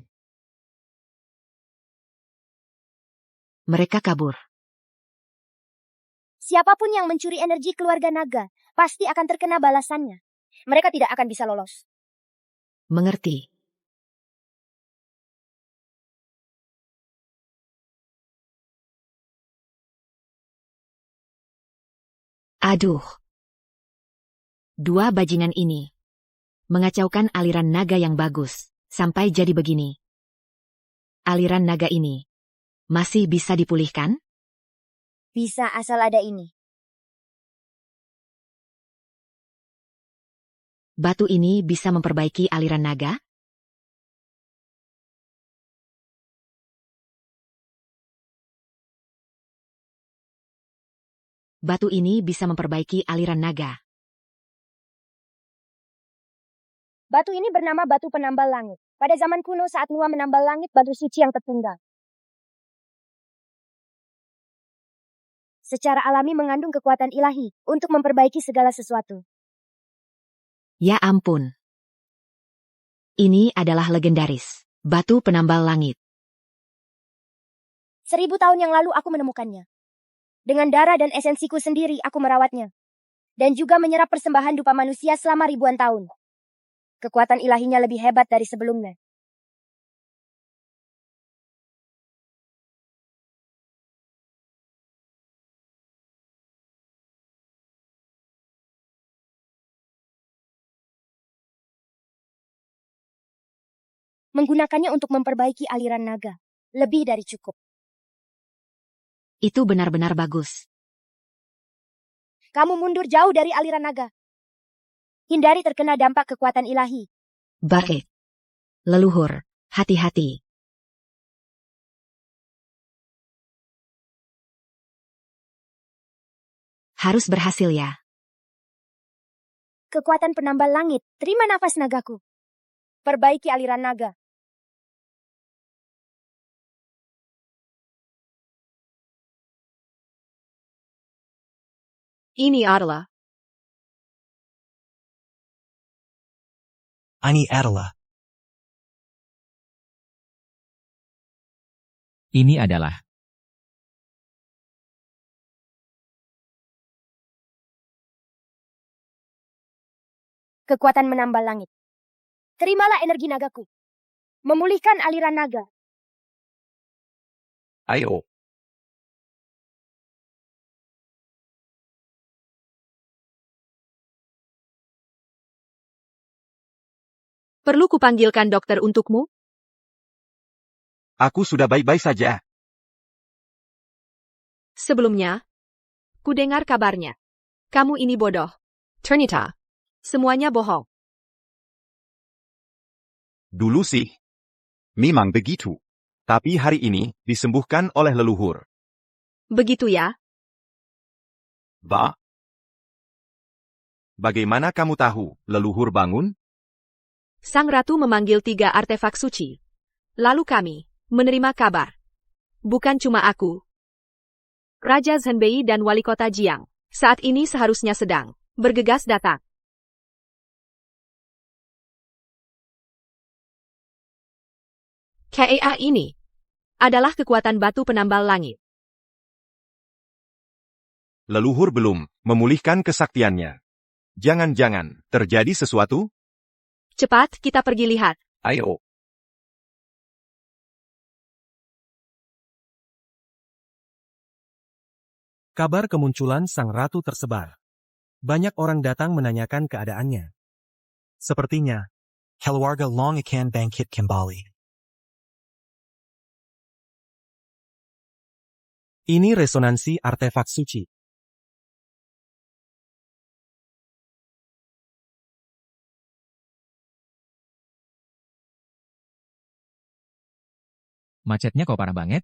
[SPEAKER 1] Mereka kabur.
[SPEAKER 4] Siapapun yang mencuri energi keluarga naga, pasti akan terkena balasannya. Mereka tidak akan bisa lolos.
[SPEAKER 1] Mengerti. Aduh. Dua bajingan ini mengacaukan aliran naga yang bagus, sampai jadi begini. Aliran naga ini masih bisa dipulihkan?
[SPEAKER 4] Bisa asal ada ini.
[SPEAKER 1] Batu ini bisa memperbaiki aliran naga? Batu ini bisa memperbaiki aliran naga.
[SPEAKER 4] Batu ini bernama batu penambal langit. Pada zaman kuno saat Nuwa menambal langit batu suci yang tertunggal. Secara alami mengandung kekuatan ilahi untuk memperbaiki segala sesuatu.
[SPEAKER 1] Ya ampun. Ini adalah legendaris. Batu penambal langit.
[SPEAKER 4] 1000 tahun yang lalu aku menemukannya. Dengan darah dan esensiku sendiri aku merawatnya. Dan juga menyerap persembahan dupa manusia selama ribuan tahun. Kekuatan ilahinya lebih hebat dari sebelumnya. Menggunakannya untuk memperbaiki aliran naga. Lebih dari cukup.
[SPEAKER 1] Itu benar-benar bagus.
[SPEAKER 4] Kamu mundur jauh dari aliran naga. Hindari terkena dampak kekuatan ilahi.
[SPEAKER 1] Baik. Leluhur, hati-hati. Harus berhasil ya.
[SPEAKER 4] Kekuatan penambal langit, terima nafas nagaku. Perbaiki aliran naga.
[SPEAKER 10] Ini adalah
[SPEAKER 8] Ini adalah
[SPEAKER 4] Kekuatan menambal langit. Terimalah energi nagaku. Memulihkan aliran naga.
[SPEAKER 5] Ayo.
[SPEAKER 10] perlu kupanggilkan dokter untukmu?
[SPEAKER 5] Aku sudah baik-baik saja.
[SPEAKER 10] Sebelumnya, ku dengar kabarnya. Kamu ini bodoh. Ternyata, semuanya bohong.
[SPEAKER 9] Dulu sih. Memang begitu. Tapi hari ini disembuhkan oleh leluhur.
[SPEAKER 10] Begitu ya?
[SPEAKER 9] Bagaimana kamu tahu leluhur bangun?
[SPEAKER 10] Sang Ratu memanggil 3 artefak suci. Lalu kami menerima kabar. Bukan cuma aku. Raja Zhenbei dan Wali Kota Jiang saat ini seharusnya sedang bergegas datang. KEA ini adalah kekuatan batu penambal langit.
[SPEAKER 2] Leluhur belum memulihkan kesaktiannya. Jangan-jangan terjadi sesuatu?
[SPEAKER 10] Cepat kita pergi lihat.
[SPEAKER 5] Ayo.
[SPEAKER 7] Kabar kemunculan sang ratu tersebar. Banyak orang datang menanyakan keadaannya. Sepertinya, keluarga Long akan bangkit kembali. Ini resonansi artefak suci.
[SPEAKER 8] Macetnya kok parah banget?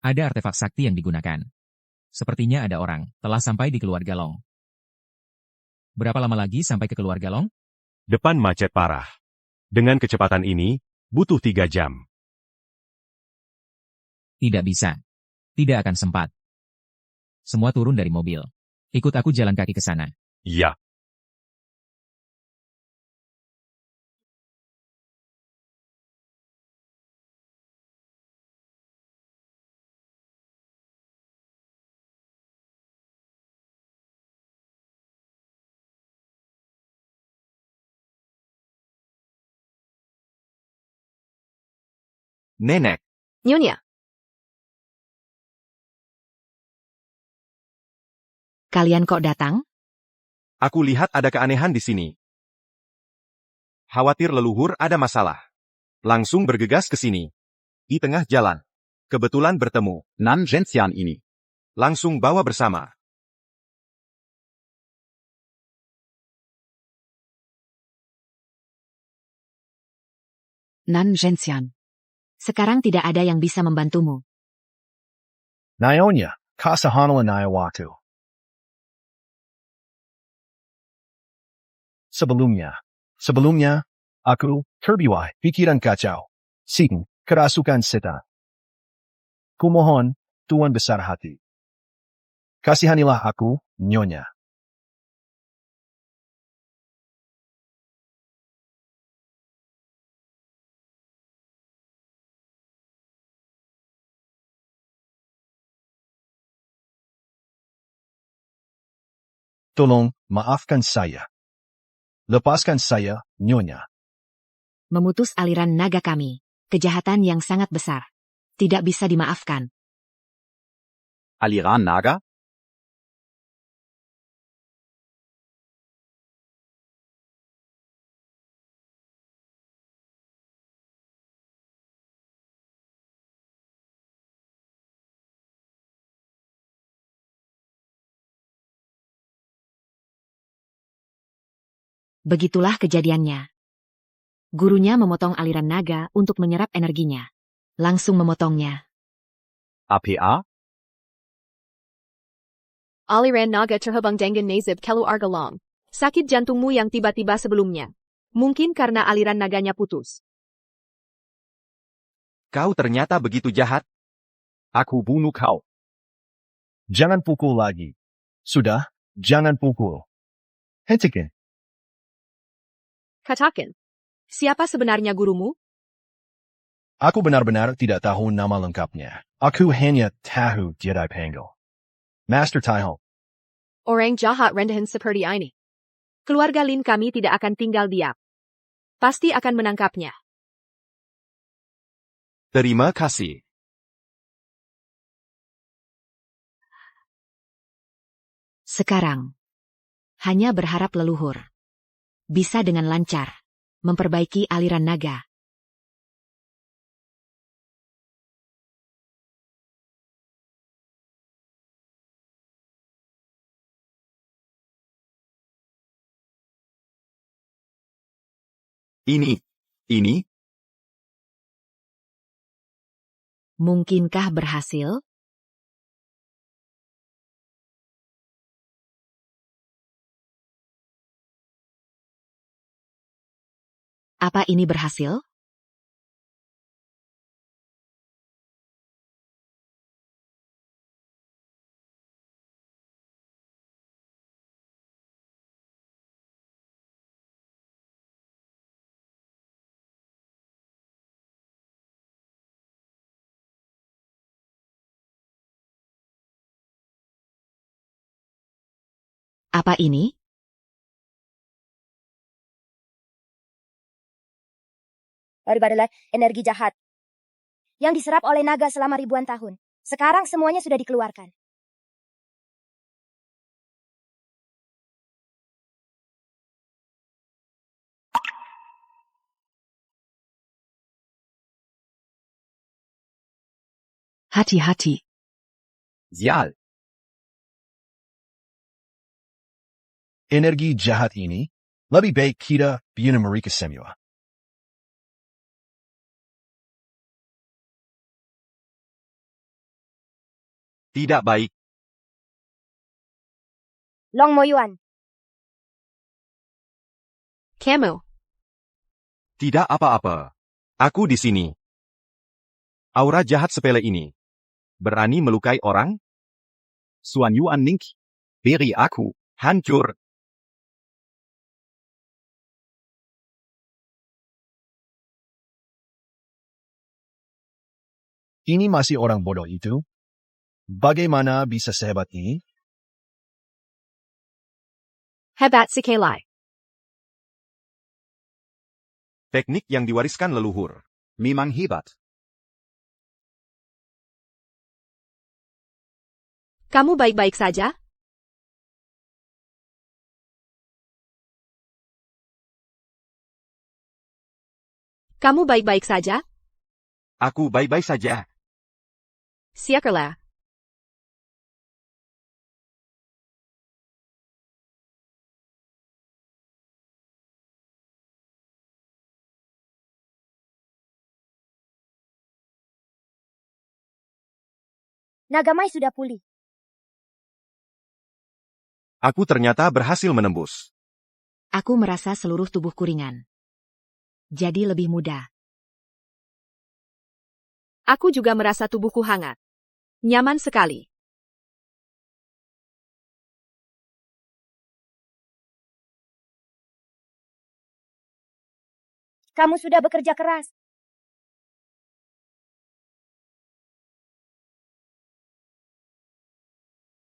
[SPEAKER 8] Ada artefak sakti yang digunakan. Sepertinya ada orang telah sampai di keluarga Long. Berapa lama lagi sampai ke keluarga Long?
[SPEAKER 2] Depan macet parah. Dengan kecepatan ini, butuh 3 jam.
[SPEAKER 8] Tidak bisa. Tidak akan sempat. Semua turun dari mobil. Ikut aku jalan kaki ke sana.
[SPEAKER 2] Ya.
[SPEAKER 5] Nenek,
[SPEAKER 10] Nyonya,
[SPEAKER 3] Kalian kok datang?
[SPEAKER 5] aku lihat ada keanehan di sini. Khawatir leluhur ada masalah. Langsung bergegas ke sini. Di tengah jalan. Kebetulan bertemu.
[SPEAKER 9] Nan Gentian ini.
[SPEAKER 5] Langsung bawa bersama.
[SPEAKER 3] Nan Gentian.
[SPEAKER 1] Sekarang tidak ada yang bisa membantumu.
[SPEAKER 6] Nyonya, kasahanala Nyawatu. Sebelumnya, aku terbuai pikiran kacau. Siting, kerasukan setan. Kumohon, Tuan besar hati. Kasihanilah aku, Nyonya. Tolong, maafkan saya. Lepaskan saya, Nyonya.
[SPEAKER 1] Memutus aliran naga kami. Kejahatan yang sangat besar. Tidak bisa dimaafkan.
[SPEAKER 9] Aliran Naga?
[SPEAKER 1] Begitulah kejadiannya. Gurunya memotong aliran naga untuk menyerap energinya. Langsung memotongnya.
[SPEAKER 9] APA?
[SPEAKER 10] aliran naga terhubung dengan nasib keluarga Long. Sakit jantungmu yang tiba-tiba sebelumnya. Mungkin karena aliran naganya putus.
[SPEAKER 5] Kau ternyata begitu jahat.
[SPEAKER 9] Aku bunuh kau.
[SPEAKER 6] Jangan pukul lagi. Sudah, jangan pukul. Hentikan.
[SPEAKER 10] Katakan. Siapa sebenarnya gurumu?
[SPEAKER 6] Aku benar-benar tidak tahu nama lengkapnya. Aku hanya tahu dia dipanggil Master Taihong.
[SPEAKER 10] Orang jahat rendahan seperti ini. Keluarga Lin kami tidak akan tinggal diam. Pasti akan menangkapnya.
[SPEAKER 5] Terima kasih.
[SPEAKER 1] Sekarang. Hanya berharap leluhur. Bisa dengan lancar. Memperbaiki aliran naga.
[SPEAKER 5] Ini?
[SPEAKER 1] Mungkinkah berhasil? Apa ini berhasil? Apa ini?
[SPEAKER 4] Adalah energi jahat yang diserap oleh naga selama ribuan tahun. Sekarang semuanya sudah dikeluarkan.
[SPEAKER 3] Hati-hati.
[SPEAKER 9] Sial.
[SPEAKER 6] Energi jahat ini, lebih baik kita bunuh mereka semua.
[SPEAKER 5] Tidak baik.
[SPEAKER 4] Long Moyuan.
[SPEAKER 10] Kamu.
[SPEAKER 5] Tidak apa-apa. Aku di sini. Aura jahat sepele ini. Berani melukai orang?
[SPEAKER 9] Suan Yuan Ning. Beri aku.
[SPEAKER 5] Hancur.
[SPEAKER 6] Ini masih orang bodoh itu? Bagaimana bisa sehebat ini?
[SPEAKER 10] Hebat sekali.
[SPEAKER 5] Teknik yang diwariskan leluhur.
[SPEAKER 9] Memang hebat.
[SPEAKER 10] Kamu baik-baik saja? Kamu baik-baik saja?
[SPEAKER 5] Aku baik-baik saja.
[SPEAKER 10] Syukurlah.
[SPEAKER 4] Nagamai sudah pulih.
[SPEAKER 2] Aku ternyata berhasil menembus.
[SPEAKER 1] Aku merasa seluruh tubuhku ringan. Jadi lebih mudah.
[SPEAKER 10] Aku juga merasa tubuhku hangat. Nyaman sekali.
[SPEAKER 4] Kamu sudah bekerja keras.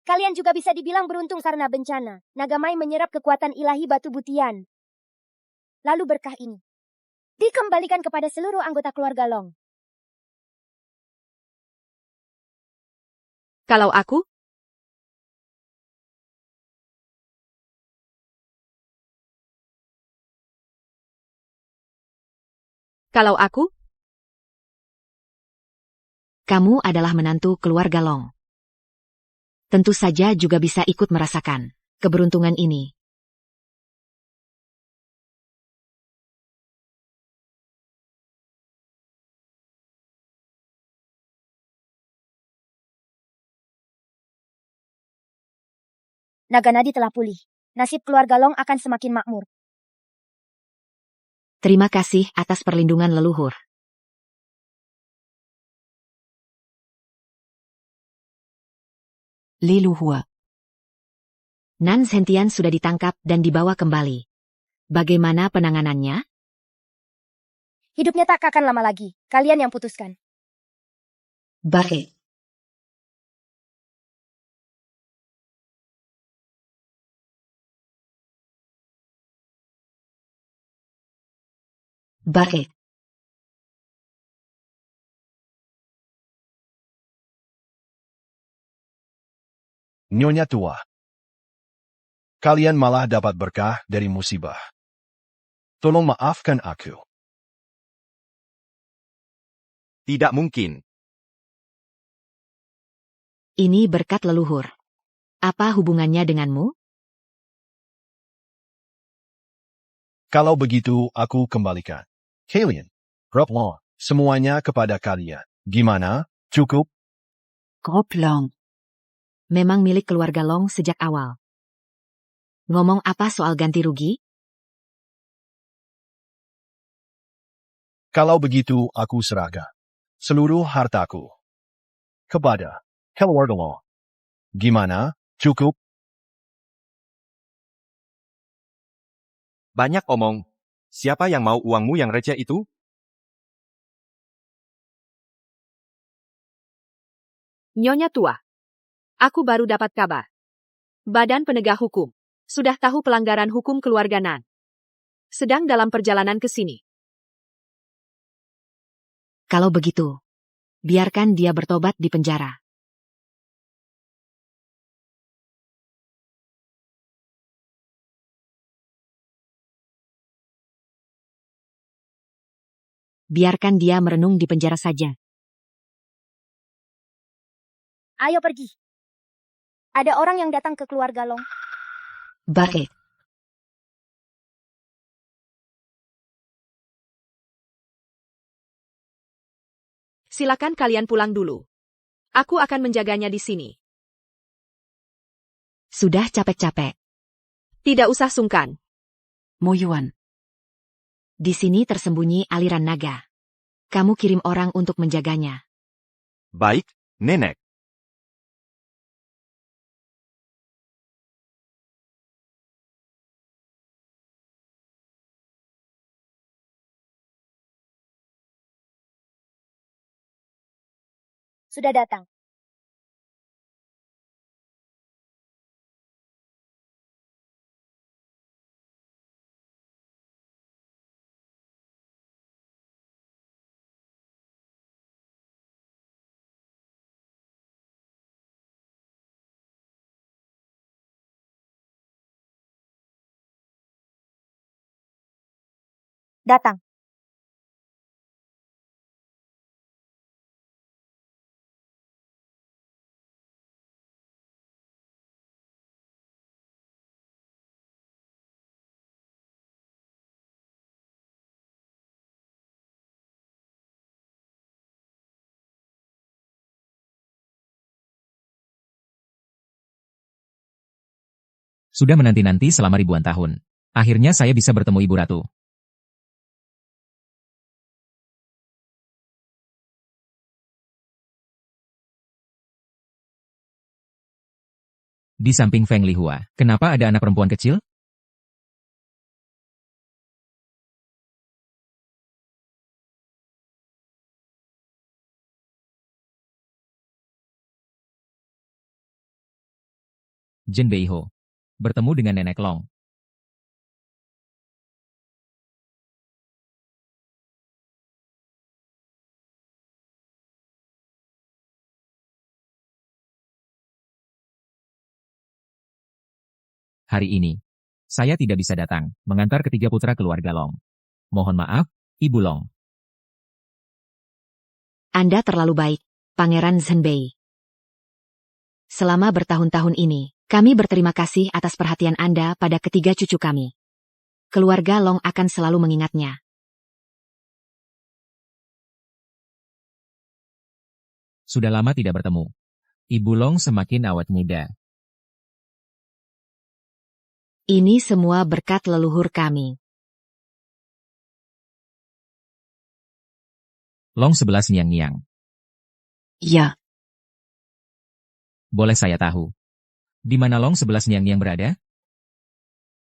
[SPEAKER 4] Kalian juga bisa dibilang beruntung karena bencana. Nagamai menyerap kekuatan ilahi batu butian. Lalu berkah ini dikembalikan kepada seluruh anggota keluarga Long.
[SPEAKER 10] Kalau aku? Kalau aku?
[SPEAKER 1] Kamu adalah menantu keluarga Long. Tentu saja juga bisa ikut merasakan keberuntungan ini.
[SPEAKER 4] Naga Nadi telah pulih. Nasib keluarga Long akan semakin makmur.
[SPEAKER 1] Terima kasih atas perlindungan leluhur. Leluhur. Nan Zhentian sudah ditangkap dan dibawa kembali. Bagaimana penanganannya?
[SPEAKER 4] Hidupnya tak akan lama lagi. Kalian yang putuskan.
[SPEAKER 1] Baik. Baik.
[SPEAKER 6] Nyonya tua. Kalian malah dapat berkah dari musibah. Tolong maafkan aku.
[SPEAKER 5] Tidak mungkin.
[SPEAKER 1] Ini berkat leluhur. Apa hubungannya denganmu?
[SPEAKER 6] Kalau begitu, aku kembalikan. Kalian, Crop Long, semuanya kepada kalian. Gimana? Cukup?
[SPEAKER 1] Crop Long. Memang milik keluarga Long sejak awal. Ngomong apa soal ganti rugi?
[SPEAKER 6] Kalau begitu, aku serahkan seluruh hartaku kepada keluarga Long. Gimana? Cukup?
[SPEAKER 5] Banyak omong. Siapa yang mau uangmu yang receh itu?
[SPEAKER 10] Nyonya tua. Aku baru dapat kabar. Badan Penegak Hukum sudah tahu pelanggaran hukum keluarga Nan. Sedang dalam perjalanan ke sini.
[SPEAKER 1] Kalau begitu, biarkan dia bertobat di penjara. Biarkan dia merenung di penjara saja.
[SPEAKER 4] Ayo pergi. Ada orang yang datang ke keluarga Long.
[SPEAKER 1] Baik.
[SPEAKER 10] Silakan kalian pulang dulu. Aku akan menjaganya di sini.
[SPEAKER 1] Sudah capek-capek.
[SPEAKER 10] Tidak usah sungkan.
[SPEAKER 1] Mo Yuan. Di sini tersembunyi aliran naga. Kamu kirim orang untuk menjaganya.
[SPEAKER 2] Baik, Nenek.
[SPEAKER 4] Sudah datang. Datang.
[SPEAKER 8] Sudah menanti-nanti selama ribuan tahun. Akhirnya saya bisa bertemu Ibu Ratu. Di samping Feng Lihua, kenapa ada anak perempuan kecil? Jen Beiho. Bertemu dengan Nenek Long. Hari ini, saya tidak bisa datang, mengantar ketiga putra keluarga Long. Mohon maaf, Ibu Long.
[SPEAKER 1] Anda terlalu baik, Pangeran Zhenbei. Selama bertahun-tahun ini, kami berterima kasih atas perhatian Anda pada ketiga cucu kami. Keluarga Long akan selalu mengingatnya.
[SPEAKER 8] Sudah lama tidak bertemu. Ibu Long semakin awet muda.
[SPEAKER 1] Ini semua berkat leluhur kami.
[SPEAKER 8] Long 11 Niang-Niang.
[SPEAKER 3] Ya,
[SPEAKER 8] Boleh saya tahu, di mana Long 11 Niang-Niang berada?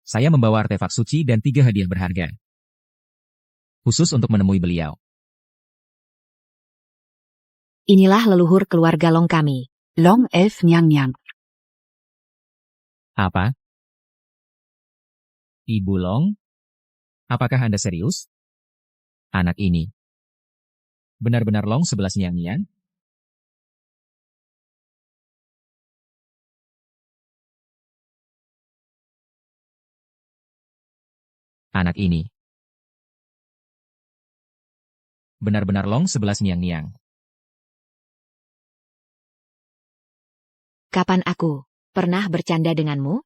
[SPEAKER 8] Saya membawa artefak suci dan 3 hadiah berharga. Khusus untuk menemui beliau.
[SPEAKER 1] Inilah leluhur keluarga Long kami.
[SPEAKER 3] Long 11 Niang-Niang.
[SPEAKER 8] Apa? Ibu Long? Apakah Anda serius? Anak ini. Benar-benar Long 11 Niang-Niang? Anak ini. Benar-benar Long 11 Niang-Niang.
[SPEAKER 1] Kapan aku pernah bercanda denganmu?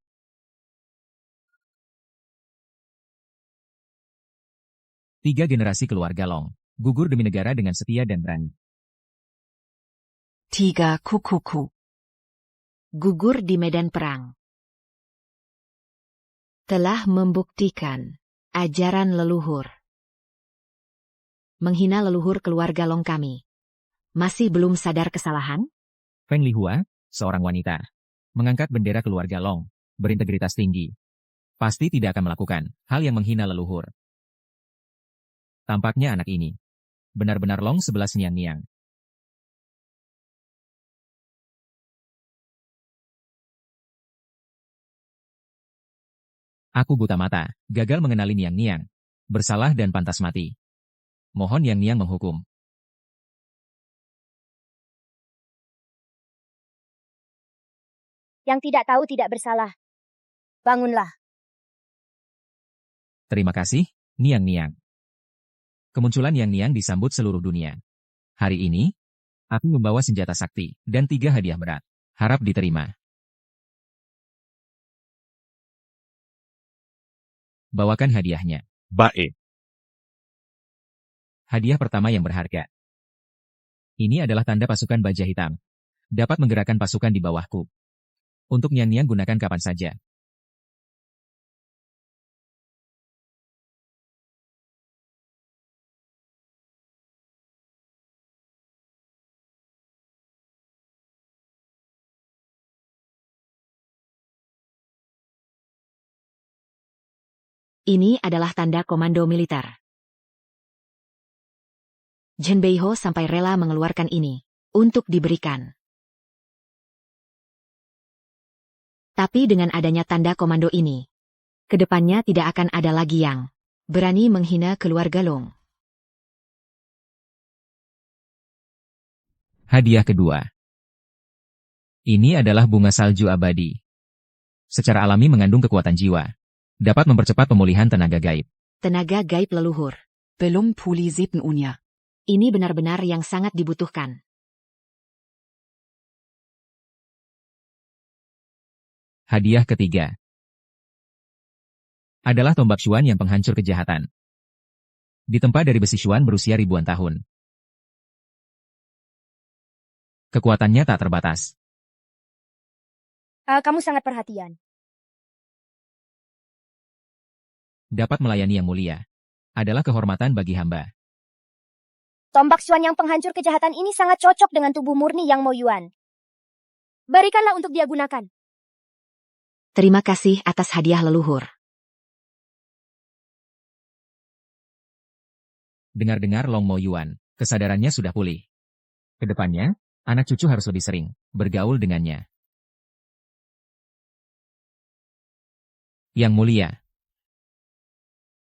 [SPEAKER 8] Tiga generasi keluarga Long, gugur demi negara dengan setia dan berani.
[SPEAKER 3] Tiga kuku.
[SPEAKER 1] Gugur di medan perang. Telah membuktikan ajaran leluhur. Menghina leluhur keluarga Long kami. Masih belum sadar kesalahan?
[SPEAKER 8] Feng Lihua, seorang wanita, mengangkat bendera keluarga Long, berintegritas tinggi. Pasti tidak akan melakukan hal yang menghina leluhur. Tampaknya anak ini benar-benar Long 11 Niang-Niang. Aku buta mata, gagal mengenali Niang-Niang. Bersalah dan pantas mati. Mohon Niang-Niang menghukum.
[SPEAKER 4] Yang tidak tahu tidak bersalah. Bangunlah.
[SPEAKER 8] Terima kasih, Niang-Niang. Kemunculan Niang-Niang disambut seluruh dunia. Hari ini, aku membawa senjata sakti dan 3 hadiah berat. Harap diterima. Bawakan hadiahnya.
[SPEAKER 2] Baik.
[SPEAKER 8] Hadiah pertama yang berharga. Ini adalah tanda pasukan baja hitam. Dapat menggerakkan pasukan di bawahku. Untuk Niang-Niang gunakan kapan saja.
[SPEAKER 1] Ini adalah tanda komando militer. Jen Beiho sampai rela mengeluarkan ini untuk diberikan. Tapi dengan adanya tanda komando ini, kedepannya tidak akan ada lagi yang berani menghina keluarga Long.
[SPEAKER 8] Hadiah kedua. Ini adalah bunga salju abadi. Secara alami mengandung kekuatan jiwa. Dapat mempercepat pemulihan tenaga gaib.
[SPEAKER 1] Tenaga gaib leluhur.
[SPEAKER 3] Belum pulih 7 Unya.
[SPEAKER 1] Ini benar-benar yang sangat dibutuhkan.
[SPEAKER 8] Hadiah ketiga adalah tombak Xuan yang penghancur kejahatan. Ditempa dari besi Xuan berusia ribuan tahun. Kekuatannya tak terbatas.
[SPEAKER 4] Kamu sangat perhatian.
[SPEAKER 8] Dapat melayani yang mulia adalah kehormatan bagi hamba.
[SPEAKER 4] Tombak Xuan yang penghancur kejahatan ini sangat cocok dengan tubuh murni Yang Mo Yuan. Berikanlah untuk dia gunakan.
[SPEAKER 1] Terima kasih atas hadiah leluhur.
[SPEAKER 8] Dengar-dengar Long Mo Yuan, kesadarannya sudah pulih. Kedepannya, anak cucu harus lebih sering bergaul dengannya. Yang mulia,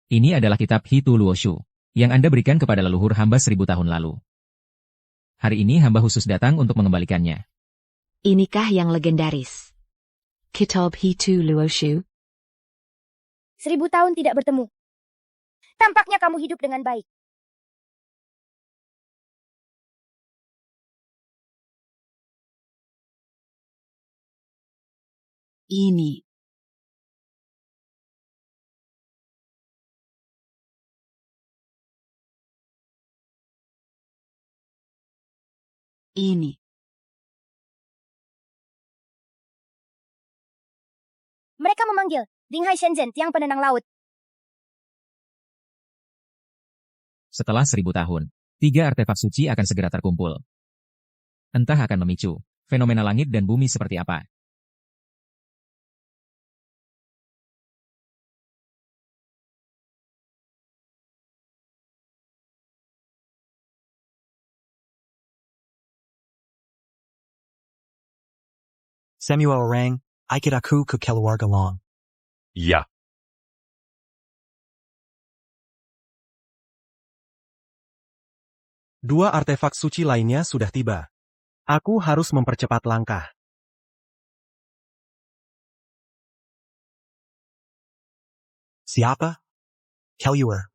[SPEAKER 8] ini adalah kitab Hitu Luoshu yang Anda berikan kepada leluhur hamba 1000 tahun lalu. Hari ini hamba khusus datang untuk mengembalikannya.
[SPEAKER 1] Inikah yang legendaris?
[SPEAKER 3] Kitab Hitu Luoshu.
[SPEAKER 4] 1000 tahun tidak bertemu. Tampaknya kamu hidup dengan baik.
[SPEAKER 3] Ini. Ini.
[SPEAKER 4] Mereka memanggil Dinghai Shenzhen, Tiang Penenang Laut.
[SPEAKER 8] Setelah 1000 tahun, 3 artefak suci akan segera terkumpul. Entah akan memicu fenomena langit dan bumi seperti apa.
[SPEAKER 7] Samuel Orang, ikut aku ke keluarga Long.
[SPEAKER 2] Ya.
[SPEAKER 7] Dua artefak suci lainnya sudah tiba. Aku harus mempercepat langkah. Siapa? Keluar.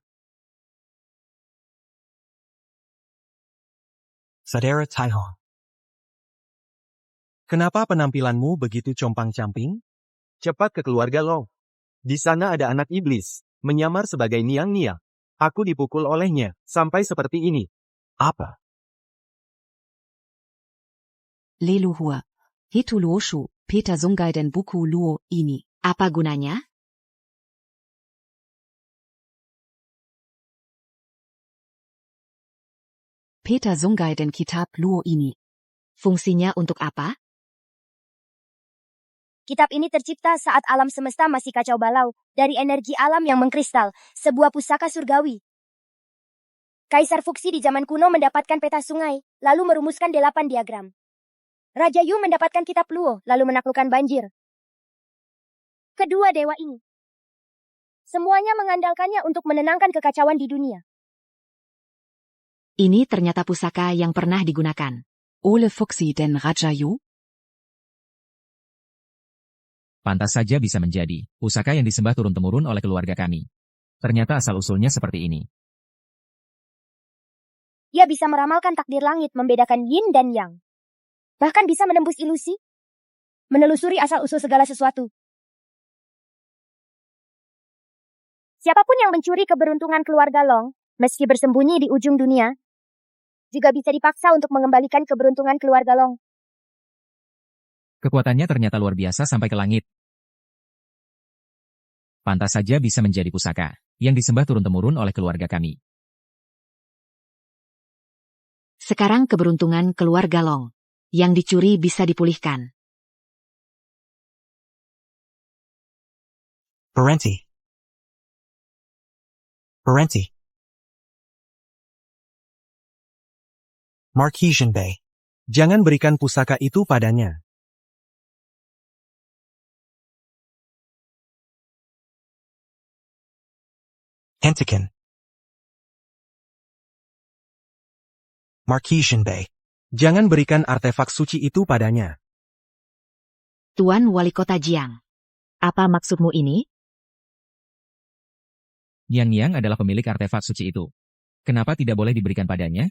[SPEAKER 7] Saudara Taihong. Kenapa penampilanmu begitu compang-camping?
[SPEAKER 5] Cepat ke keluarga Long. Di sana ada anak iblis, menyamar sebagai Niang Nia. Aku dipukul olehnya, sampai seperti ini.
[SPEAKER 7] Apa?
[SPEAKER 3] Leluhur. Hitu Luoshu, Peter Sungai dan buku Luo ini.
[SPEAKER 1] Apa gunanya?
[SPEAKER 3] Peter Sungai dan kitab Luo ini.
[SPEAKER 1] Fungsinya untuk apa?
[SPEAKER 4] Kitab ini tercipta saat alam semesta masih kacau balau, dari energi alam yang mengkristal, sebuah pusaka surgawi. Kaisar Fuxi di zaman kuno mendapatkan peta sungai, lalu merumuskan 8 diagram. Raja Yu mendapatkan kitab Luo, lalu menaklukkan banjir. Kedua dewa ini, semuanya mengandalkannya untuk menenangkan kekacauan di dunia.
[SPEAKER 1] Ini ternyata pusaka yang pernah digunakan.
[SPEAKER 3] Ole Fuxi dan Raja Yu.
[SPEAKER 8] Pantas saja bisa menjadi pusaka yang disembah turun-temurun oleh keluarga kami. Ternyata asal-usulnya seperti ini.
[SPEAKER 4] Ia bisa meramalkan takdir langit, membedakan yin dan yang. Bahkan bisa menembus ilusi, menelusuri asal-usul segala sesuatu. Siapapun yang mencuri keberuntungan keluarga Long, meski bersembunyi di ujung dunia, juga bisa dipaksa untuk mengembalikan keberuntungan keluarga Long.
[SPEAKER 8] Kekuatannya ternyata luar biasa sampai ke langit. Pantas saja bisa menjadi pusaka yang disembah turun-temurun oleh keluarga kami.
[SPEAKER 1] Sekarang keberuntungan keluarga Long. Yang dicuri bisa dipulihkan.
[SPEAKER 7] Berhenti. Berhenti. Marquisian Bay. Jangan berikan pusaka itu padanya. Hentikan. Marquisian Bay. Jangan berikan artefak suci itu padanya.
[SPEAKER 1] Tuan Wali Kota Jiang. Apa maksudmu ini?
[SPEAKER 8] Yang adalah pemilik artefak suci itu. Kenapa tidak boleh diberikan padanya?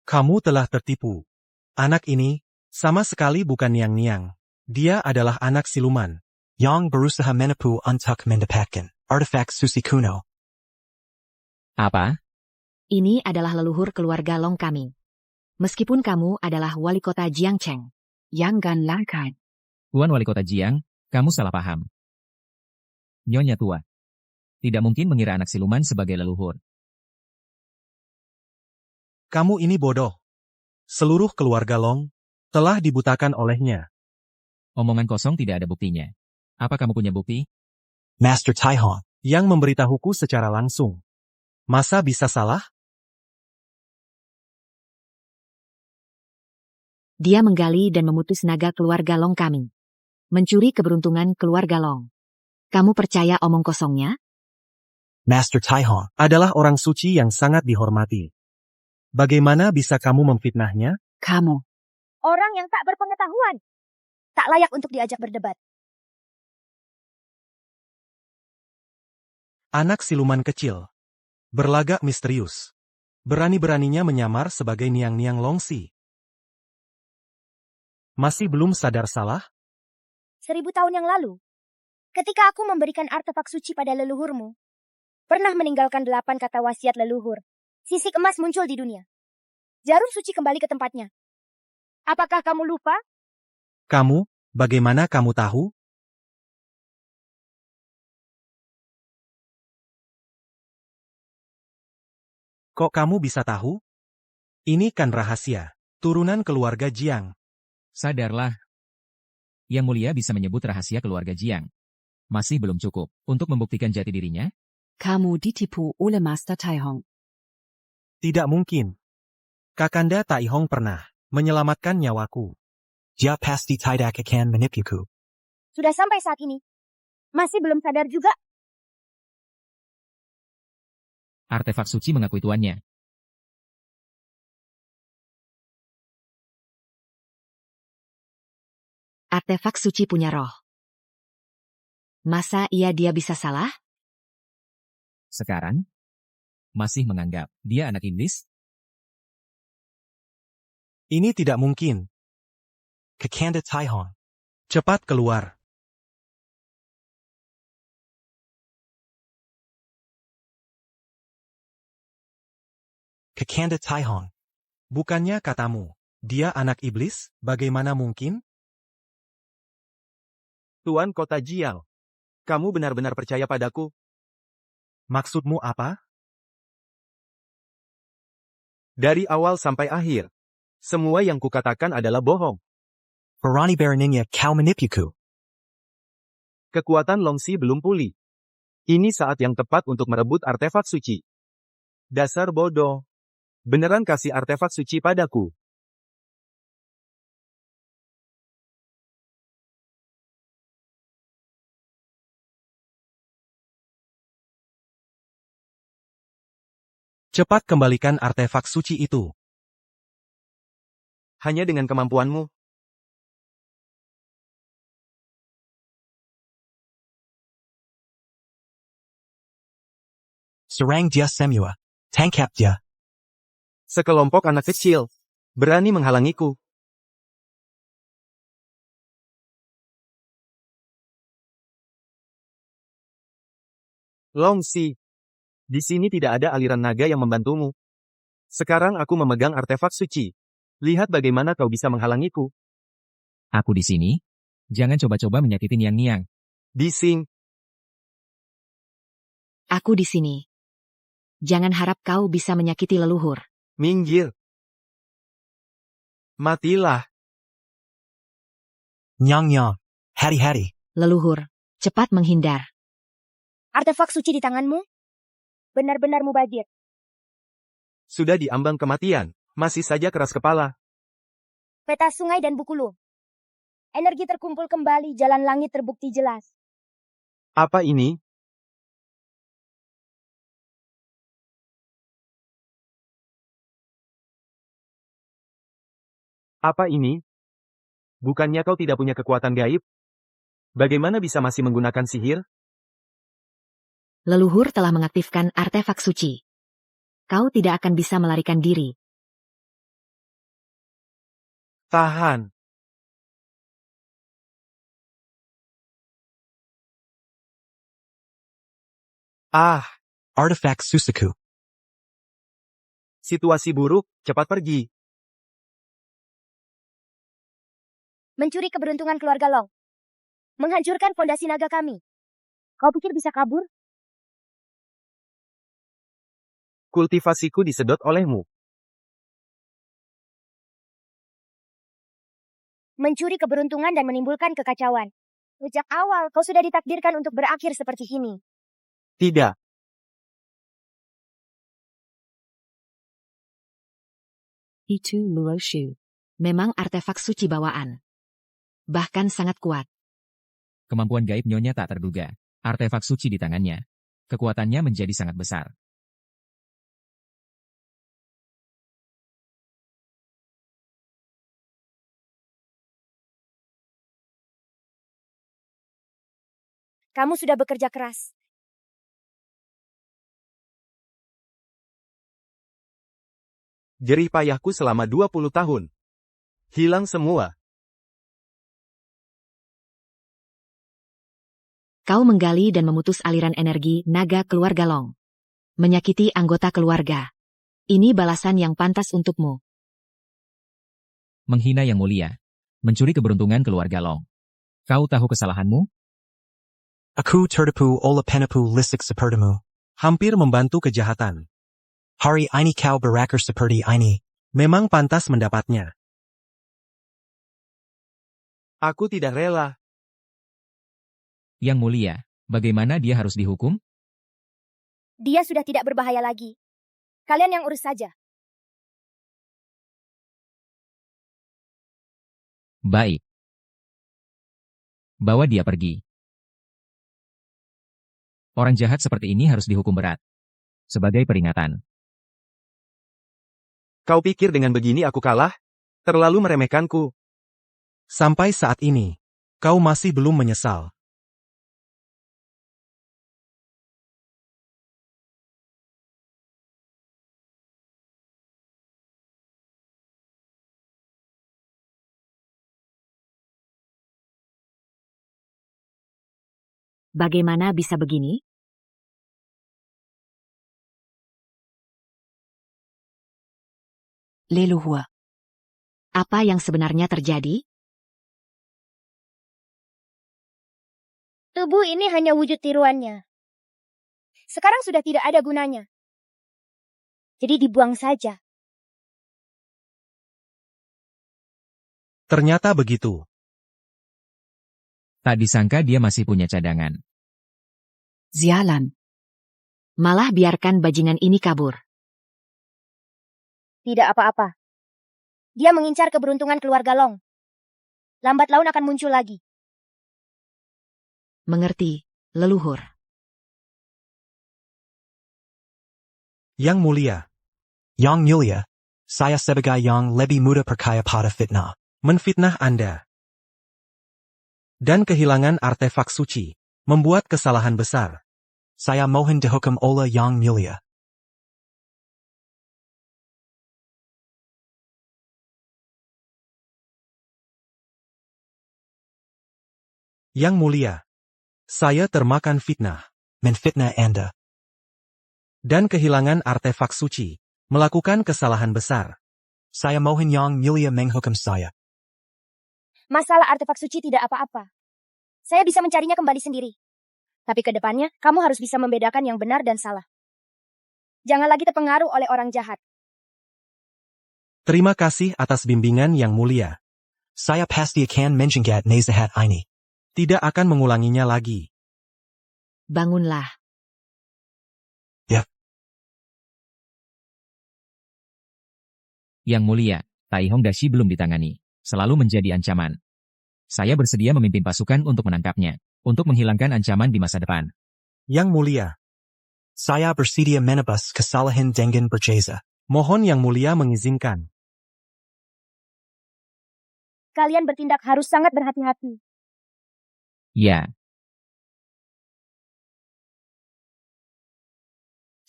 [SPEAKER 7] Kamu telah tertipu. Anak ini sama sekali bukan Niang-Niang. Dia adalah anak siluman. Yang berusaha menipu untuk mendapatkan artefak suci kuno.
[SPEAKER 8] Apa?
[SPEAKER 1] Ini adalah leluhur keluarga Long kami. Meskipun kamu adalah wali kota Jiangcheng.
[SPEAKER 3] Yang gan langkai.
[SPEAKER 8] Tuan Wali Kota Jiang, kamu salah paham. Nyonya tua. Tidak mungkin mengira anak siluman sebagai leluhur.
[SPEAKER 7] Kamu ini bodoh. Seluruh keluarga Long telah dibutakan olehnya.
[SPEAKER 8] Omongan kosong tidak ada buktinya. Apa kamu punya bukti?
[SPEAKER 7] Master Taihong yang memberitahuku secara langsung. Masa bisa salah?
[SPEAKER 1] Dia menggali dan memutus naga keluarga Long kami. Mencuri keberuntungan keluarga Long. Kamu percaya omong kosongnya?
[SPEAKER 7] Master Taihong adalah orang suci yang sangat dihormati. Bagaimana bisa kamu memfitnahnya?
[SPEAKER 3] Kamu.
[SPEAKER 4] Orang yang tak berpengetahuan. Tak layak untuk diajak berdebat.
[SPEAKER 7] Anak siluman kecil. Berlagak misterius. Berani-beraninya menyamar sebagai Niang-Niang Longxi. Masih belum sadar salah?
[SPEAKER 4] 1000 tahun yang lalu, ketika aku memberikan artefak suci pada leluhurmu, pernah meninggalkan 8 kata wasiat leluhur. Sisik emas muncul di dunia. Jarum suci kembali ke tempatnya. Apakah kamu lupa?
[SPEAKER 7] Kamu, bagaimana kamu tahu? Kok kamu bisa tahu? Ini kan rahasia. Turunan keluarga Jiang.
[SPEAKER 8] Sadarlah. Yang Mulia bisa menyebut rahasia keluarga Jiang. Masih belum cukup untuk membuktikan jati dirinya?
[SPEAKER 3] Kamu ditipu oleh Master Taihong.
[SPEAKER 7] Tidak mungkin. Kakanda Taihong pernah menyelamatkan nyawaku. Dia pasti tidak akan menipuku.
[SPEAKER 4] Sudah sampai saat ini. Masih belum sadar juga.
[SPEAKER 8] Artefak suci mengakui tuannya.
[SPEAKER 1] Artefak suci punya roh. Masa dia bisa salah?
[SPEAKER 8] Sekarang? Masih menganggap dia anak iblis?
[SPEAKER 7] Ini tidak mungkin. Kakanda Taihong. Cepat keluar. Kakanda Taihong. Bukannya katamu, dia anak iblis, bagaimana mungkin?
[SPEAKER 5] Tuan Kota Jiang. Kamu benar-benar percaya padaku?
[SPEAKER 7] Maksudmu apa?
[SPEAKER 5] Dari awal sampai akhir. Semua yang kukatakan adalah bohong.
[SPEAKER 7] Berani-beraninya kau menipuku.
[SPEAKER 5] Kekuatan Longxi belum pulih. Ini saat yang tepat untuk merebut artefak suci. Dasar bodoh. Beneran kasih artefak suci padaku.
[SPEAKER 7] Cepat kembalikan artefak suci itu.
[SPEAKER 5] Hanya dengan kemampuanmu.
[SPEAKER 7] Serang dia semua. Tangkap dia.
[SPEAKER 5] Sekelompok anak kecil. Berani menghalangiku. Longxi. Di sini tidak ada aliran naga yang membantumu. Sekarang aku memegang artefak suci. Lihat bagaimana kau bisa menghalangiku.
[SPEAKER 8] Aku di sini? Jangan coba-coba menyakiti Niang-Niang.
[SPEAKER 5] Bising.
[SPEAKER 1] Aku di sini. Jangan harap kau bisa menyakiti leluhur.
[SPEAKER 5] Minggir. Matilah.
[SPEAKER 7] Nyang-nyang. Hari-hari.
[SPEAKER 1] Leluhur, cepat menghindar.
[SPEAKER 4] Artefak suci di tanganmu? Benar-benar mubazir.
[SPEAKER 5] Sudah diambang kematian. Masih saja keras kepala.
[SPEAKER 4] Peta sungai dan buku lu. Energi terkumpul kembali, jalan langit terbukti jelas.
[SPEAKER 5] Apa ini? Apa ini? Bukannya kau tidak punya kekuatan gaib? Bagaimana bisa masih menggunakan sihir?
[SPEAKER 1] Leluhur telah mengaktifkan artefak suci. Kau tidak akan bisa melarikan diri.
[SPEAKER 5] Tahan. Ah,
[SPEAKER 7] Artifact Susaku.
[SPEAKER 5] situasi buruk, cepat pergi.
[SPEAKER 4] Mencuri keberuntungan keluarga Long. Menghancurkan fondasi naga kami. Kau pikir bisa kabur?
[SPEAKER 5] Kultivasiku disedot olehmu.
[SPEAKER 4] Mencuri keberuntungan dan menimbulkan kekacauan. Sejak awal kau sudah ditakdirkan untuk berakhir seperti ini.
[SPEAKER 5] Tidak.
[SPEAKER 1] Itu Luoshu. Memang artefak suci bawaan. Bahkan sangat kuat.
[SPEAKER 8] Kemampuan gaib Nyonya tak terduga. Artefak suci di tangannya. Kekuatannya menjadi sangat besar.
[SPEAKER 4] Kamu sudah bekerja keras.
[SPEAKER 5] Jerih payahku selama 20 tahun. Hilang semua.
[SPEAKER 1] Kau menggali dan memutus aliran energi naga keluarga Long. Menyakiti anggota keluarga. Ini balasan yang pantas untukmu.
[SPEAKER 8] Menghina Yang Mulia. Mencuri keberuntungan keluarga Long. Kau tahu kesalahanmu?
[SPEAKER 7] Aku tertipu oleh penipu lisik sepertimu. Hampir membantu kejahatan. Hari ini kau berakar seperti ini. Memang pantas mendapatnya.
[SPEAKER 5] Aku tidak rela.
[SPEAKER 8] Yang Mulia, bagaimana dia harus dihukum?
[SPEAKER 4] Dia sudah tidak berbahaya lagi. Kalian yang urus saja.
[SPEAKER 8] Baik. Bawa dia pergi. Orang jahat seperti ini harus dihukum berat. Sebagai peringatan.
[SPEAKER 5] Kau pikir dengan begini aku kalah? Terlalu meremehkanku.
[SPEAKER 7] Sampai saat ini, kau masih belum menyesal.
[SPEAKER 1] Bagaimana bisa begini? Leluhur. Apa yang sebenarnya terjadi?
[SPEAKER 4] Tubuh ini hanya wujud tiruannya. Sekarang sudah tidak ada gunanya. Jadi dibuang saja.
[SPEAKER 7] Ternyata begitu.
[SPEAKER 8] Tak disangka dia masih punya cadangan.
[SPEAKER 1] Zialan. Malah biarkan bajingan ini kabur.
[SPEAKER 4] Tidak apa-apa. Dia mengincar keberuntungan keluarga Long. Lambat laun akan muncul lagi.
[SPEAKER 1] Mengerti, leluhur.
[SPEAKER 7] Yang Mulia. Yang Mulia. Saya sebagai yang lebih muda percaya pada fitnah. Menfitnah Anda. Dan kehilangan artefak suci. Membuat kesalahan besar. Saya mohon dihukum oleh Yang Mulia. Yang Mulia. Saya termakan fitnah. Menfitnah Anda. Dan kehilangan artefak suci. Melakukan kesalahan besar. Saya mohon Yang Mulia menghukum saya.
[SPEAKER 4] Masalah artefak suci tidak apa-apa. Saya bisa mencarinya kembali sendiri. Tapi ke depannya, kamu harus bisa membedakan yang benar dan salah. Jangan lagi terpengaruh oleh orang jahat.
[SPEAKER 7] Terima kasih atas bimbingan Yang Mulia. Saya pasti akan menjaga nasihat ini. Tidak akan mengulanginya lagi.
[SPEAKER 1] Bangunlah.
[SPEAKER 8] Yang Mulia, Tai Hong Dashi belum ditangani. Selalu menjadi ancaman. Saya bersedia memimpin pasukan untuk menangkapnya. Untuk menghilangkan ancaman di masa depan.
[SPEAKER 7] Yang Mulia. Saya bersedia menebus kesalahan dengan berjasa. Mohon Yang Mulia mengizinkan.
[SPEAKER 4] Kalian bertindak harus sangat berhati-hati.
[SPEAKER 8] Ya.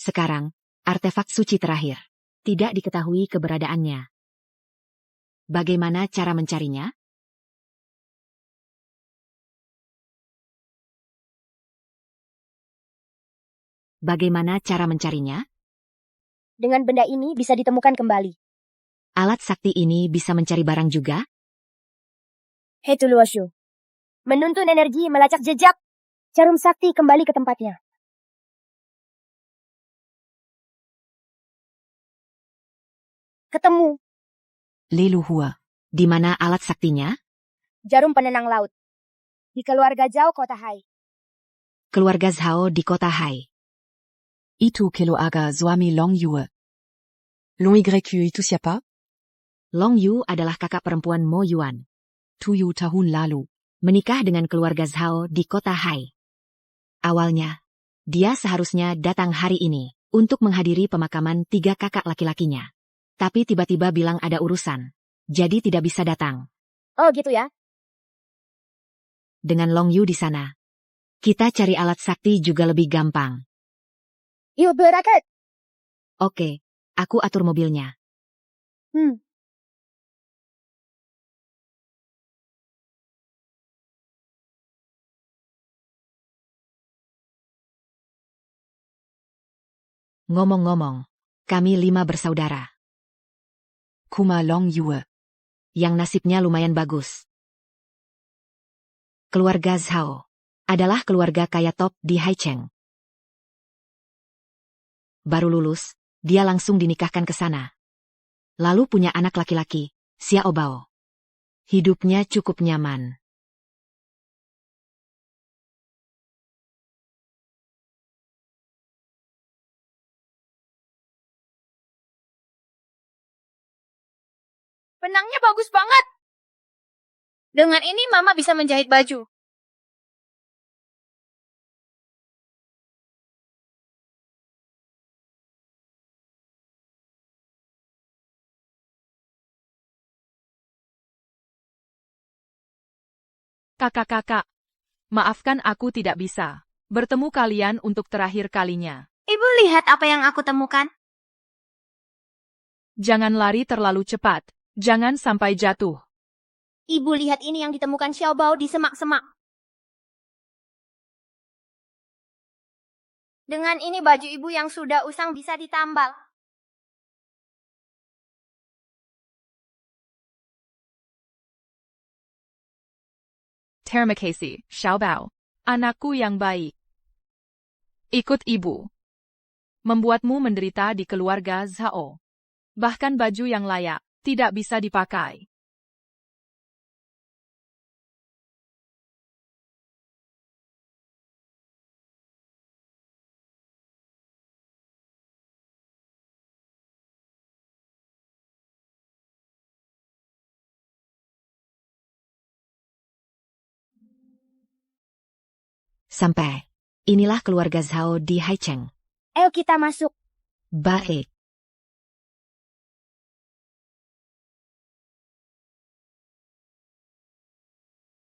[SPEAKER 1] Sekarang, artefak suci terakhir. Tidak diketahui keberadaannya. Bagaimana cara mencarinya? Bagaimana cara mencarinya?
[SPEAKER 4] Dengan benda ini bisa ditemukan kembali.
[SPEAKER 1] Alat sakti ini bisa mencari barang juga?
[SPEAKER 4] Hetuluoshu. Menuntun energi melacak jejak. Jarum sakti kembali ke tempatnya. Ketemu.
[SPEAKER 1] Leluhua. Di mana alat saktinya?
[SPEAKER 4] Jarum penenang laut. Di keluarga Zhao Kota Hai.
[SPEAKER 1] Keluarga Zhao di kota Hai.
[SPEAKER 3] Itu keluarga suami Long Yue. Long YQ itu siapa?
[SPEAKER 1] Long Yu adalah kakak perempuan Mo Yuan.
[SPEAKER 3] 7 tahun lalu.
[SPEAKER 1] Menikah dengan keluarga Zhao di kota Hai. Awalnya, dia seharusnya datang hari ini untuk menghadiri pemakaman 3 kakak laki-lakinya. Tapi tiba-tiba bilang ada urusan. Jadi tidak bisa datang.
[SPEAKER 4] Oh gitu ya?
[SPEAKER 1] Dengan Long Yu di sana, kita cari alat sakti juga lebih gampang.
[SPEAKER 4] Yuk berangkat.
[SPEAKER 1] Oke, aku atur mobilnya. Ngomong-ngomong, kami 5 bersaudara.
[SPEAKER 3] Kuma Long Yue.
[SPEAKER 1] Yang nasibnya lumayan bagus. Keluarga Zhao adalah keluarga kaya top di Haicheng. Baru lulus, dia langsung dinikahkan ke sana. Lalu punya anak laki-laki, Xiao Bao. Hidupnya cukup nyaman.
[SPEAKER 11] Benangnya bagus banget. Dengan ini Mama bisa menjahit baju.
[SPEAKER 10] Kakak-kakak, maafkan aku tidak bisa bertemu kalian untuk terakhir kalinya.
[SPEAKER 11] Ibu lihat apa yang aku temukan.
[SPEAKER 10] Jangan lari terlalu cepat. Jangan sampai jatuh.
[SPEAKER 11] Ibu lihat ini yang ditemukan Xiao Bao di semak-semak. Dengan ini baju ibu yang sudah usang bisa ditambal.
[SPEAKER 10] Terima kasih, Xiao Bao. Anakku yang baik. Ikut ibu. Membuatmu menderita di keluarga Zhao. Bahkan baju yang layak tidak bisa dipakai.
[SPEAKER 1] Sampai. Inilah keluarga Zhao di Haicheng.
[SPEAKER 4] Ayo kita masuk.
[SPEAKER 1] Baik.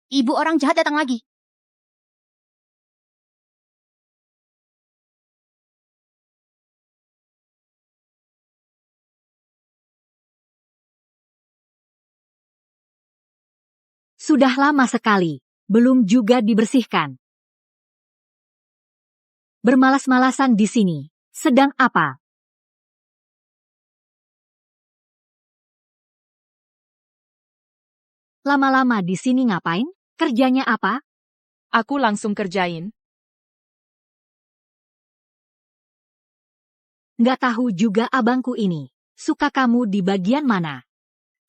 [SPEAKER 11] Ibu orang jahat datang lagi.
[SPEAKER 1] Sudah lama sekali. Belum juga dibersihkan. Bermalas-malasan di sini. Sedang apa? Lama-lama di sini ngapain? Kerjanya apa?
[SPEAKER 10] Aku langsung kerjain.
[SPEAKER 1] Nggak tahu juga abangku ini. Suka kamu di bagian mana?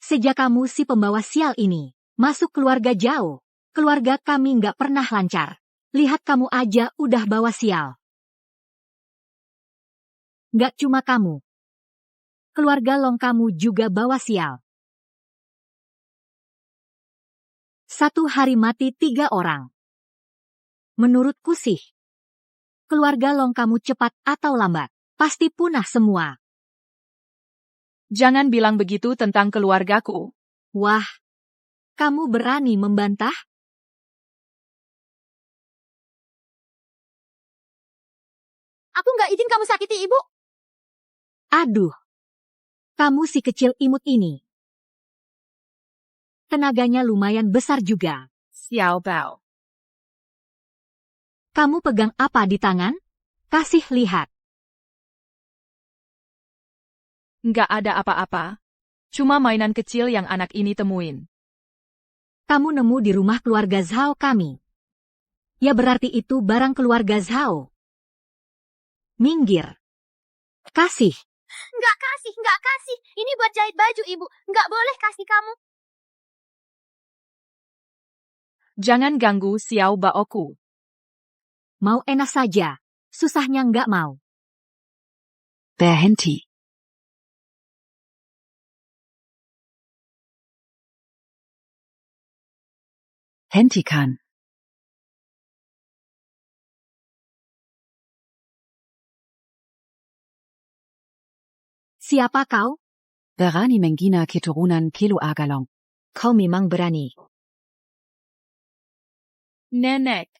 [SPEAKER 1] Sejak kamu si pembawa sial ini masuk keluarga Zhao, keluarga kami nggak pernah lancar. Lihat kamu aja udah bawa sial. Nggak cuma kamu. Keluarga Long kamu juga bawa sial. Satu hari mati 3 orang. Menurutku sih, keluarga Long kamu cepat atau lambat, pasti punah semua.
[SPEAKER 10] Jangan bilang begitu tentang keluargaku.
[SPEAKER 1] Wah, kamu berani membantah?
[SPEAKER 11] Aku nggak izin kamu sakiti ibu.
[SPEAKER 1] Aduh. Kamu si kecil imut ini. Tenaganya lumayan besar juga.
[SPEAKER 10] Xiao Bao.
[SPEAKER 1] Kamu pegang apa di tangan? Kasih lihat.
[SPEAKER 10] Nggak ada apa-apa. Cuma mainan kecil yang anak ini temuin.
[SPEAKER 1] Kamu nemu di rumah keluarga Zhao kami. Ya berarti itu barang keluarga Zhao. Minggir. Kasih.
[SPEAKER 11] Nggak kasih. Ini buat jahit baju ibu. Nggak boleh kasih kamu.
[SPEAKER 10] Jangan ganggu Xiao Baoku.
[SPEAKER 1] Mau enak saja. Susahnya nggak mau.
[SPEAKER 3] Berhenti. Hentikan.
[SPEAKER 1] Siapa kau?
[SPEAKER 3] Berani menghina keturunan keluarga Long.
[SPEAKER 1] Kau memang berani.
[SPEAKER 10] Nenek.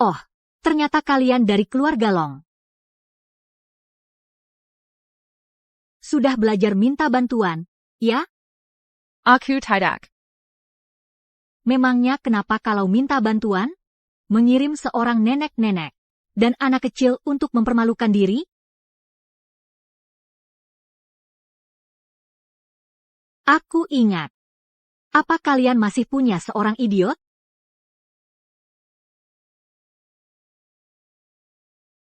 [SPEAKER 1] Oh, ternyata kalian dari keluarga Long. Sudah belajar minta bantuan, ya?
[SPEAKER 10] Aku tidak.
[SPEAKER 1] Memangnya kenapa kalau minta bantuan? Mengirim seorang nenek-nenek dan anak kecil untuk mempermalukan diri? Aku ingat. Apa kalian masih punya seorang idiot?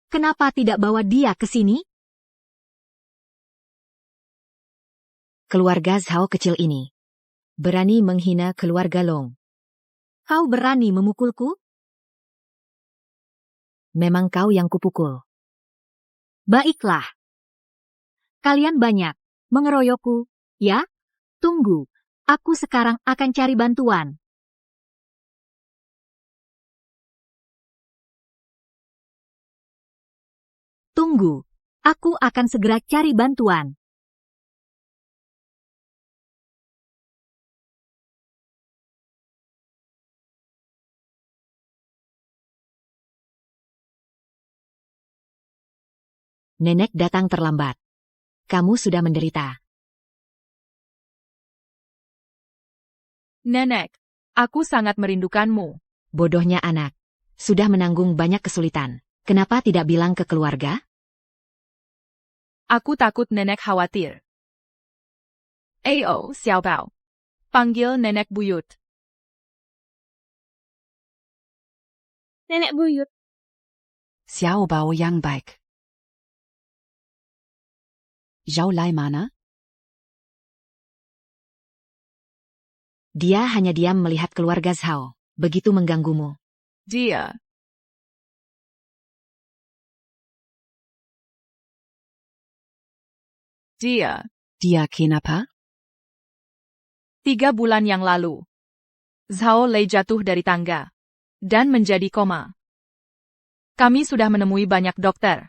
[SPEAKER 1] Kenapa tidak bawa dia ke sini?
[SPEAKER 3] Keluarga Zhao kecil ini berani menghina keluarga Long.
[SPEAKER 1] Kau berani memukulku?
[SPEAKER 3] Memang kau yang kupukul.
[SPEAKER 1] Baiklah. Kalian banyak mengeroyokku, ya? Tunggu, aku sekarang akan cari bantuan. Tunggu, aku akan segera cari bantuan.
[SPEAKER 3] Nenek datang terlambat. Kamu sudah menderita.
[SPEAKER 10] Nenek, aku sangat merindukanmu.
[SPEAKER 3] Bodohnya anak. Sudah menanggung banyak kesulitan. Kenapa tidak bilang ke keluarga?
[SPEAKER 10] Aku takut nenek khawatir. Ayo, Xiao Bao. Panggil nenek buyut.
[SPEAKER 11] Nenek buyut.
[SPEAKER 3] Xiao Bao yang baik. Zhao Lai mana? Dia hanya diam melihat keluarga Zhao, begitu mengganggumu.
[SPEAKER 10] Dia.
[SPEAKER 3] Dia kenapa?
[SPEAKER 10] 3 bulan yang lalu. Zhao Lei jatuh dari tangga. Dan menjadi koma. Kami sudah menemui banyak dokter.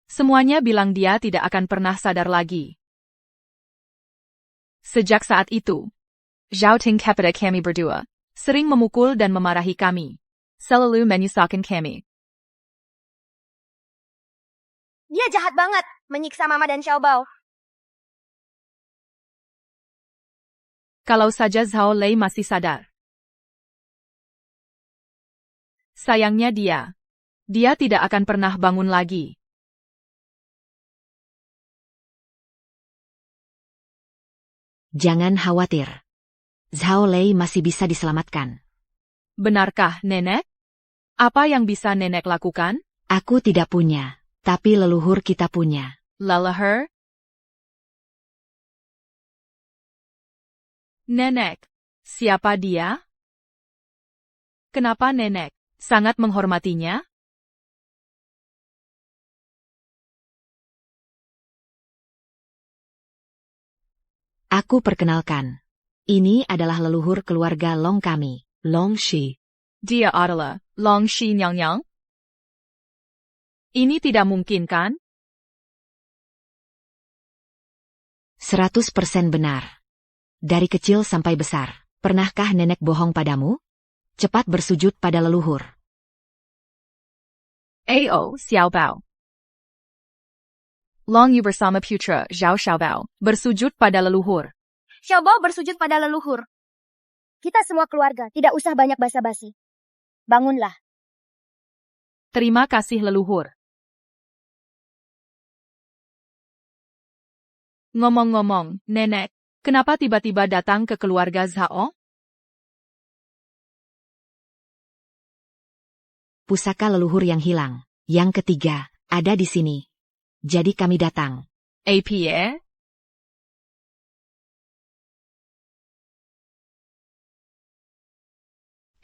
[SPEAKER 10] Semuanya bilang dia tidak akan pernah sadar lagi. Sejak saat itu, Zhao Ting kepada kami berdua, sering memukul dan memarahi kami. Selalu menyusahkan kami.
[SPEAKER 4] Dia jahat banget, menyiksa Mama dan Xiao Bao.
[SPEAKER 10] Kalau saja Zhao Lei masih sadar. Sayangnya dia tidak akan pernah bangun lagi.
[SPEAKER 3] Jangan khawatir. Zhao Lei masih bisa diselamatkan.
[SPEAKER 10] Benarkah, Nenek? Apa yang bisa Nenek lakukan?
[SPEAKER 3] Aku tidak punya, tapi leluhur kita punya.
[SPEAKER 10] Leluhur? Nenek, siapa dia? Kenapa Nenek sangat menghormatinya?
[SPEAKER 3] Aku perkenalkan. Ini adalah leluhur keluarga Long kami, Long Shi.
[SPEAKER 10] Dia adalah Long Shi Nyang Nyang? Ini tidak mungkin kan?
[SPEAKER 3] 100% benar. Dari kecil sampai besar, pernahkah nenek bohong padamu? Cepat bersujud pada leluhur.
[SPEAKER 10] AO Xiaobao. Long Yu bersama putra Zhao Xiaobao bersujud pada leluhur.
[SPEAKER 11] Xiaobao bersujud pada leluhur.
[SPEAKER 4] Kita semua keluarga, tidak usah banyak basa-basi. Bangunlah.
[SPEAKER 10] Terima kasih leluhur. Ngomong-ngomong, nenek, kenapa tiba-tiba datang ke keluarga Zhao?
[SPEAKER 3] Pusaka leluhur yang hilang. Yang ketiga, ada di sini. Jadi kami datang.
[SPEAKER 10] APA?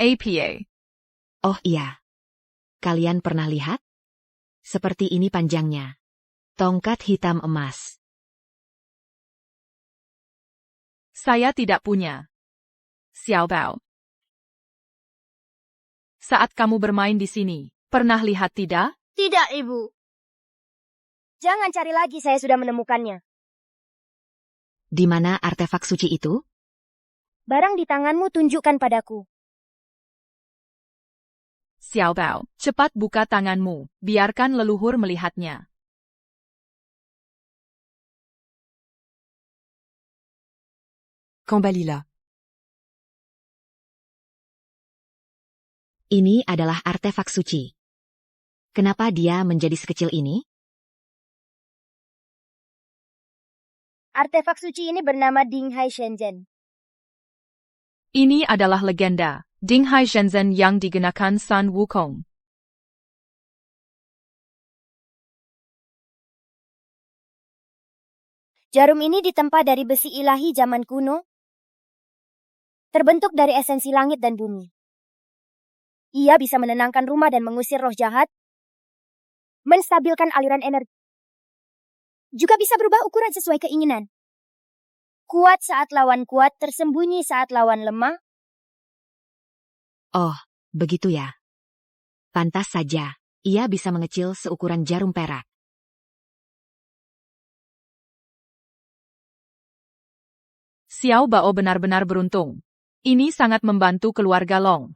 [SPEAKER 10] APA.
[SPEAKER 3] Oh iya. Kalian pernah lihat? Seperti ini panjangnya. Tongkat hitam emas.
[SPEAKER 10] Saya tidak punya. Xiaobao. Saat kamu bermain di sini, pernah lihat tidak?
[SPEAKER 11] Tidak, Ibu.
[SPEAKER 4] Jangan cari lagi, saya sudah menemukannya.
[SPEAKER 3] Di mana artefak suci itu?
[SPEAKER 4] Barang di tanganmu tunjukkan padaku.
[SPEAKER 10] Xiaobao, cepat buka tanganmu, biarkan leluhur melihatnya.
[SPEAKER 1] Kembalilah.
[SPEAKER 3] Ini adalah artefak suci. Kenapa dia menjadi sekecil ini?
[SPEAKER 4] Artefak suci ini bernama Dinghai Shenzhen.
[SPEAKER 10] Ini adalah legenda, Dinghai Shenzhen yang digunakan Sun Wukong.
[SPEAKER 4] Jarum ini ditempa dari besi ilahi zaman kuno, terbentuk dari esensi langit dan bumi. Ia bisa menenangkan rumah dan mengusir roh jahat, menstabilkan aliran energi. Juga bisa berubah ukuran sesuai keinginan. Kuat saat lawan kuat, tersembunyi saat lawan lemah.
[SPEAKER 3] Oh, begitu ya. Pantas saja, ia bisa mengecil seukuran jarum perak.
[SPEAKER 10] Xiaobao benar-benar beruntung. Ini sangat membantu keluarga Long.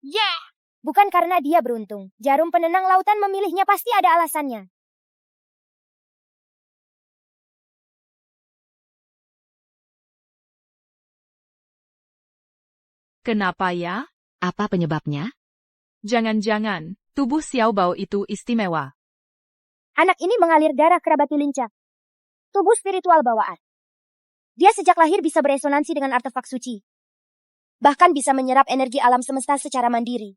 [SPEAKER 11] Yeah!
[SPEAKER 4] Bukan karena dia beruntung. Jarum penenang lautan memilihnya pasti ada alasannya.
[SPEAKER 10] Kenapa ya?
[SPEAKER 3] Apa penyebabnya?
[SPEAKER 10] Jangan-jangan, tubuh Xiaobao itu istimewa.
[SPEAKER 4] Anak ini mengalir darah kerabati lincah. Tubuh spiritual bawaan. Dia sejak lahir bisa beresonansi dengan artefak suci. Bahkan bisa menyerap energi alam semesta secara mandiri.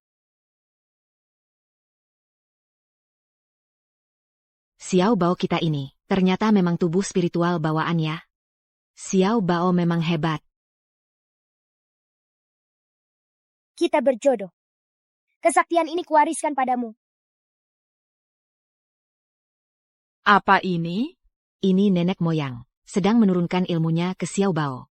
[SPEAKER 3] Xiaobao kita ini, ternyata memang tubuh spiritual bawaan ya. Xiaobao memang hebat.
[SPEAKER 4] Kita berjodoh. Kesaktian ini kuwariskan padamu.
[SPEAKER 10] Apa ini?
[SPEAKER 3] Ini nenek moyang, sedang menurunkan ilmunya ke Xiaobao.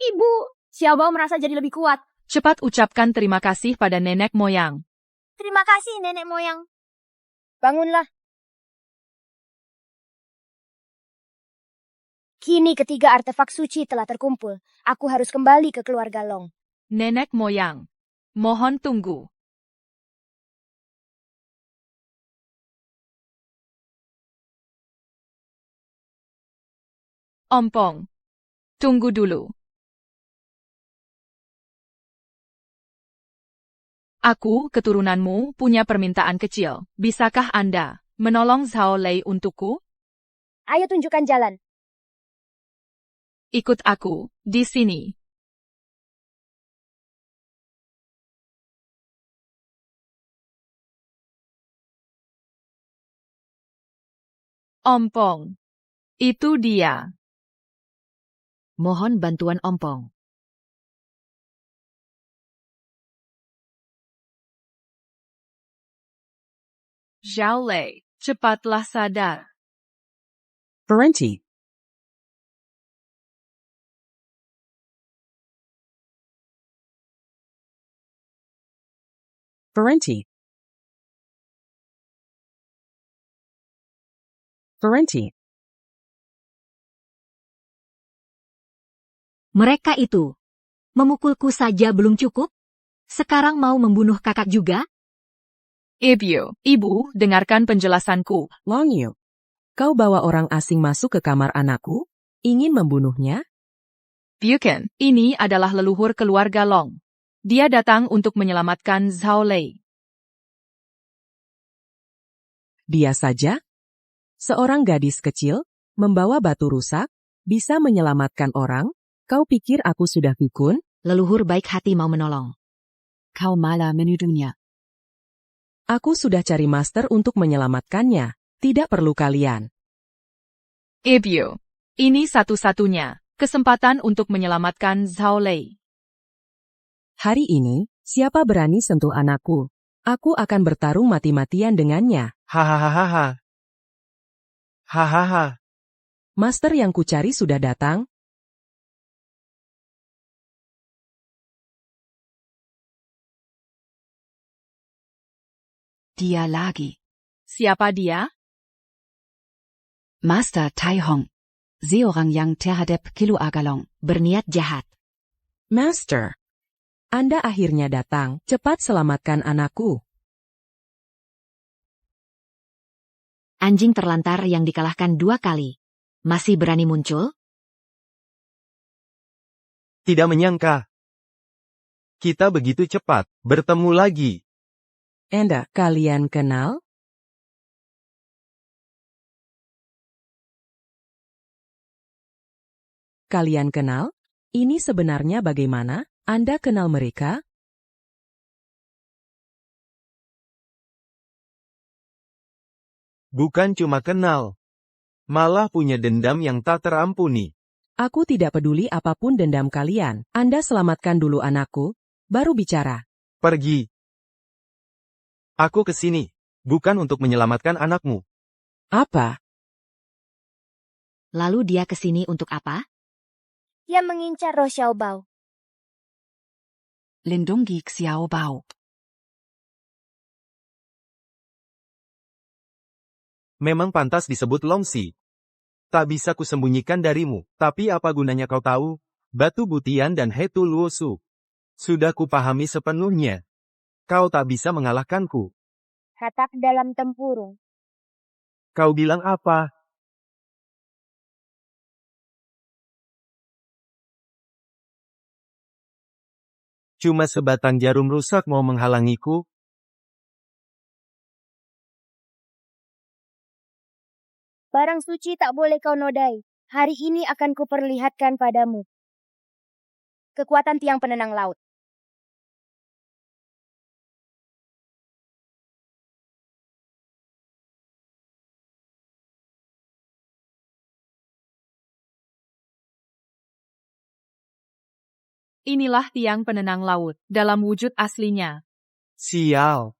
[SPEAKER 11] Ibu, Xiaobao merasa jadi lebih kuat.
[SPEAKER 10] Cepat ucapkan terima kasih pada nenek moyang.
[SPEAKER 11] Terima kasih, nenek moyang.
[SPEAKER 4] Bangunlah. Kini ketiga artefak suci telah terkumpul. Aku harus kembali ke keluarga Long.
[SPEAKER 10] Nenek moyang, mohon tunggu. Ompong, tunggu dulu. Aku, keturunanmu, punya permintaan kecil. Bisakah Anda menolong Zhao Lei untukku?
[SPEAKER 4] Ayo tunjukkan jalan.
[SPEAKER 10] Ikut aku, di sini. Ompong. Itu dia.
[SPEAKER 3] Mohon bantuan Ompong.
[SPEAKER 10] Zhao Lei, cepatlah sadar.
[SPEAKER 12] Parenti. Parenti. Parenti.
[SPEAKER 1] Mereka itu. Memukulku saja belum cukup? Sekarang mau membunuh kakak juga?
[SPEAKER 13] Ibu, dengarkan penjelasanku.
[SPEAKER 12] Longyu. Kau bawa orang asing masuk ke kamar anakku? Ingin membunuhnya?
[SPEAKER 13] Bukan, ini adalah leluhur keluarga Long. Dia datang untuk menyelamatkan Zhao Lei.
[SPEAKER 12] Dia saja? Seorang gadis kecil, membawa batu rusak, bisa menyelamatkan orang? Kau pikir aku sudah pikun?
[SPEAKER 3] Leluhur baik hati mau menolong.
[SPEAKER 12] Kau malah menuduhnya. Aku sudah cari master untuk menyelamatkannya. Tidak perlu kalian.
[SPEAKER 13] Ibu, ini satu-satunya kesempatan untuk menyelamatkan Zhao Lei.
[SPEAKER 12] Hari ini, siapa berani sentuh anakku? Aku akan bertarung mati-matian dengannya.
[SPEAKER 5] Hahaha. Hahaha.
[SPEAKER 12] Master yang kucari sudah datang.
[SPEAKER 14] Dia lagi.
[SPEAKER 13] Siapa dia?
[SPEAKER 14] Master Tai Hong. Seorang yang terhadap keluarga Long.
[SPEAKER 3] Berniat jahat.
[SPEAKER 12] Master. Anda akhirnya datang. Cepat selamatkan anakku.
[SPEAKER 3] Anjing terlantar yang dikalahkan 2 kali. Masih berani muncul?
[SPEAKER 5] Tidak menyangka. Kita begitu cepat bertemu lagi.
[SPEAKER 12] Anda, kalian kenal? Kalian kenal? Ini sebenarnya bagaimana? Anda kenal mereka?
[SPEAKER 5] Bukan cuma kenal. Malah punya dendam yang tak terampuni.
[SPEAKER 12] Aku tidak peduli apapun dendam kalian. Anda selamatkan dulu anakku, baru bicara.
[SPEAKER 5] Pergi. Aku ke sini, bukan untuk menyelamatkan anakmu.
[SPEAKER 12] Apa?
[SPEAKER 3] Lalu dia ke sini untuk apa?
[SPEAKER 4] Dia mengincar roh Xiao Bao.
[SPEAKER 14] Lindungi Xiao Bao.
[SPEAKER 5] Memang pantas disebut Longxi. Tak bisa kusembunyikan darimu, tapi apa gunanya kau tahu? Batu Butian dan Hetu Luosu. Sudah kupahami sepenuhnya. Kau tak bisa mengalahkanku.
[SPEAKER 4] Katak dalam tempurung.
[SPEAKER 5] Kau bilang apa? Cuma sebatang jarum rusak mau menghalangiku?
[SPEAKER 4] Barang suci tak boleh kau nodai. Hari ini akan kuperlihatkan padamu kekuatan tiang penenang laut.
[SPEAKER 13] Inilah tiang penenang laut dalam wujud aslinya.
[SPEAKER 5] Sial.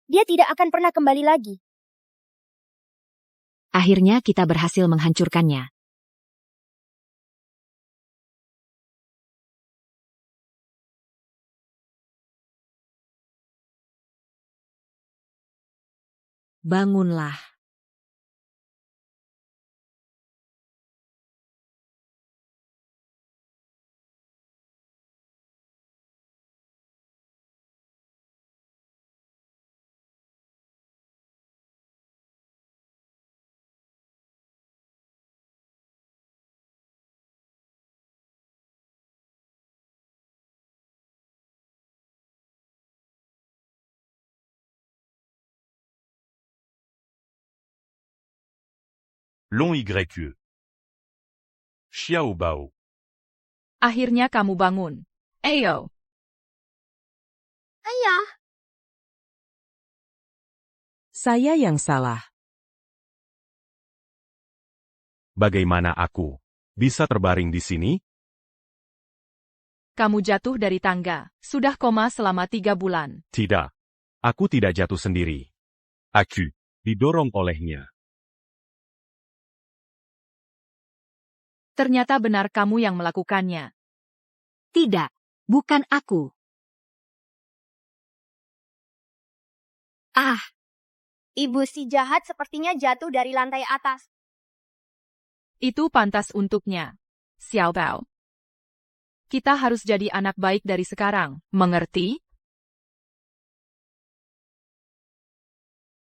[SPEAKER 4] Dia tidak akan pernah kembali lagi.
[SPEAKER 3] Akhirnya kita berhasil menghancurkannya.
[SPEAKER 1] Bangunlah.
[SPEAKER 2] Long YE. Xiao Bao.
[SPEAKER 13] Akhirnya kamu bangun. Ayo.
[SPEAKER 4] Ayah.
[SPEAKER 12] Saya yang salah.
[SPEAKER 2] Bagaimana aku? Bisa terbaring di sini?
[SPEAKER 13] Kamu jatuh dari tangga, sudah koma selama 3 bulan.
[SPEAKER 2] Tidak. Aku tidak jatuh sendiri. Aku didorong olehnya.
[SPEAKER 13] Ternyata benar kamu yang melakukannya.
[SPEAKER 1] Tidak, bukan aku.
[SPEAKER 4] Ah, ibu si jahat sepertinya jatuh dari lantai atas.
[SPEAKER 13] Itu pantas untuknya. Xiao Bao. Kita harus jadi anak baik dari sekarang, mengerti?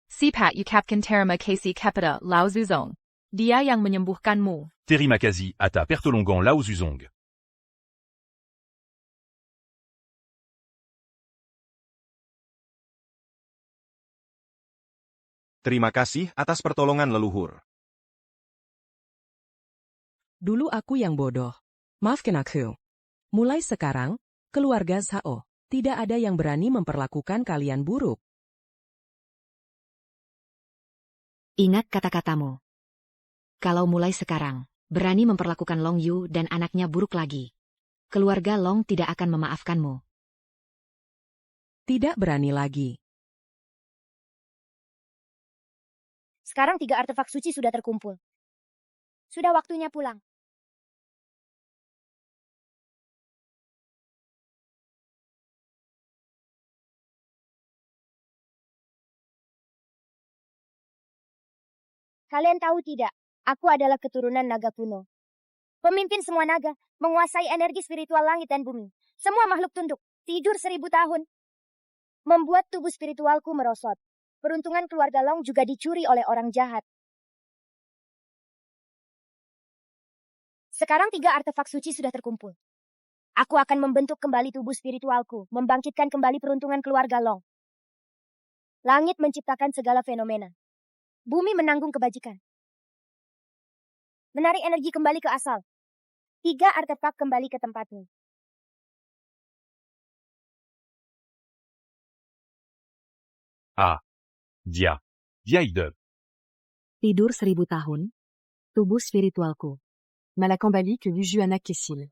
[SPEAKER 13] Sipat Yukapkan Terima Kasih kepada Lao Zuzong. Dia yang menyembuhkanmu.
[SPEAKER 15] Terima kasih atas pertolongan Lao Zuzong.
[SPEAKER 5] Terima kasih atas pertolongan leluhur.
[SPEAKER 12] Dulu aku yang bodoh. Maafkan aku. Mulai sekarang, keluarga Zhao, tidak ada yang berani memperlakukan kalian buruk.
[SPEAKER 3] Ingat kata-katamu. Kalau mulai sekarang, berani memperlakukan Long Yu dan anaknya buruk lagi, keluarga Long tidak akan memaafkanmu.
[SPEAKER 12] Tidak berani lagi.
[SPEAKER 4] Sekarang 3 artefak suci sudah terkumpul. Sudah waktunya pulang. Kalian tahu tidak, aku adalah keturunan naga kuno. Pemimpin semua naga, menguasai energi spiritual langit dan bumi. Semua makhluk tunduk, tidur 1000 tahun. Membuat tubuh spiritualku merosot. Peruntungan keluarga Long juga dicuri oleh orang jahat. Sekarang 3 artefak suci sudah terkumpul. Aku akan membentuk kembali tubuh spiritualku, membangkitkan kembali peruntungan keluarga Long. Langit menciptakan segala fenomena. Bumi menanggung kebajikan. Menarik energi kembali ke asal. 3 artefak kembali ke tempatnya.
[SPEAKER 15] Ah, dia hidup.
[SPEAKER 1] Tidur 1000 tahun. Tubuh spiritualku. Malakambali ke Wujuana Kesil.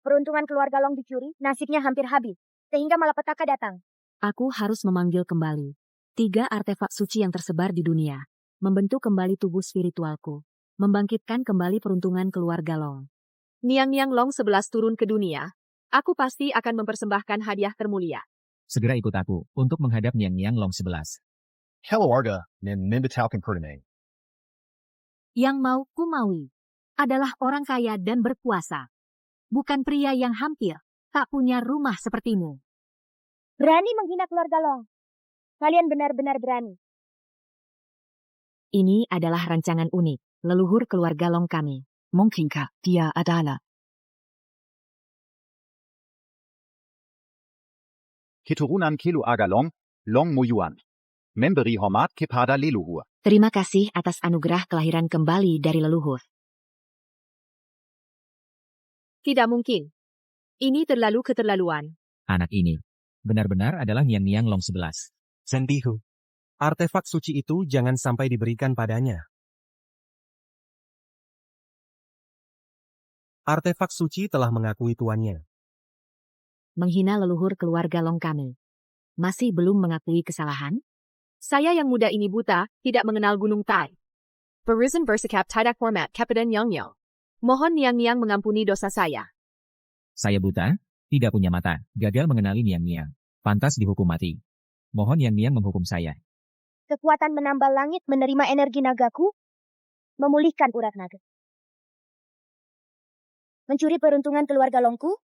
[SPEAKER 4] Peruntungan keluarga Long dicuri, nasibnya hampir habis. Sehingga malapetaka datang.
[SPEAKER 1] Aku harus memanggil kembali 3 artefak suci yang tersebar di dunia. Membentuk kembali tubuh spiritualku. Membangkitkan kembali peruntungan keluarga Long.
[SPEAKER 10] Niang-Niang Long 11 turun ke dunia. Aku pasti akan mempersembahkan hadiah termulia.
[SPEAKER 8] Segera ikut aku untuk menghadap Niang-Niang Long 11.
[SPEAKER 6] Hello Arga, nen membetalkan pertanyaan.
[SPEAKER 1] Yang mau ku maui adalah orang kaya dan berkuasa. Bukan pria yang hampir tak punya rumah sepertimu.
[SPEAKER 4] Berani menghina keluarga Long. Kalian benar-benar berani.
[SPEAKER 3] Ini adalah rancangan unik, leluhur keluarga Long kami.
[SPEAKER 14] Mungkinkah dia adalah
[SPEAKER 9] Keturunan Kelu Agalong, Long Muyuan. Memberi hormat kepada leluhur.
[SPEAKER 3] Terima kasih atas anugerah kelahiran kembali dari leluhur.
[SPEAKER 10] Tidak mungkin. Ini terlalu keterlaluan.
[SPEAKER 8] Anak ini benar-benar adalah Niang-Niang Long 11.
[SPEAKER 7] Sendihu. Artefak suci itu jangan sampai diberikan padanya. Artefak suci telah mengakui tuannya.
[SPEAKER 3] Menghina leluhur keluarga Long kami. Masih belum mengakui kesalahan?
[SPEAKER 10] Saya yang muda ini buta, tidak mengenal Gunung Tai. Berizin bersikap tidak hormat kepada Niang-Niang. Mohon Niang-Niang mengampuni dosa saya.
[SPEAKER 8] Saya buta, tidak punya mata, gagal mengenali Niang-Niang. Pantas dihukum mati. Mohon Niang-Niang menghukum saya.
[SPEAKER 4] Kekuatan menambal langit menerima energi nagaku, memulihkan urat naga. Mencuri peruntungan keluarga Longku,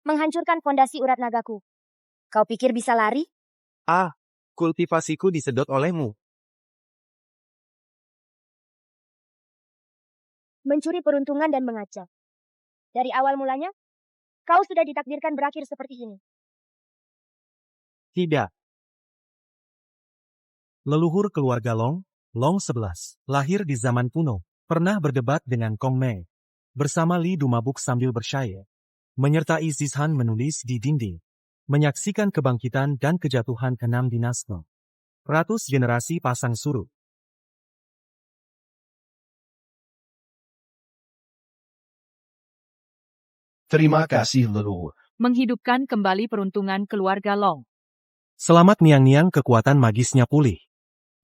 [SPEAKER 4] menghancurkan fondasi urat nagaku. Kau pikir bisa lari?
[SPEAKER 5] Ah, kultivasiku disedot olehmu.
[SPEAKER 4] Mencuri peruntungan dan mengacau. Dari awal mulanya, kau sudah ditakdirkan berakhir seperti ini.
[SPEAKER 5] Tidak.
[SPEAKER 7] Leluhur keluarga Long, Long 11, lahir di zaman kuno, pernah berdebat dengan Kong Mei. Bersama Li Du mabuk sambil bersyair. Menyertai Zizhan menulis di dinding. Menyaksikan kebangkitan dan kejatuhan 6 dinasti. Ratus generasi pasang surut.
[SPEAKER 6] Terima kasih leluhur.
[SPEAKER 13] Menghidupkan kembali peruntungan keluarga Long.
[SPEAKER 7] Selamat Niang-Niang, kekuatan magisnya pulih.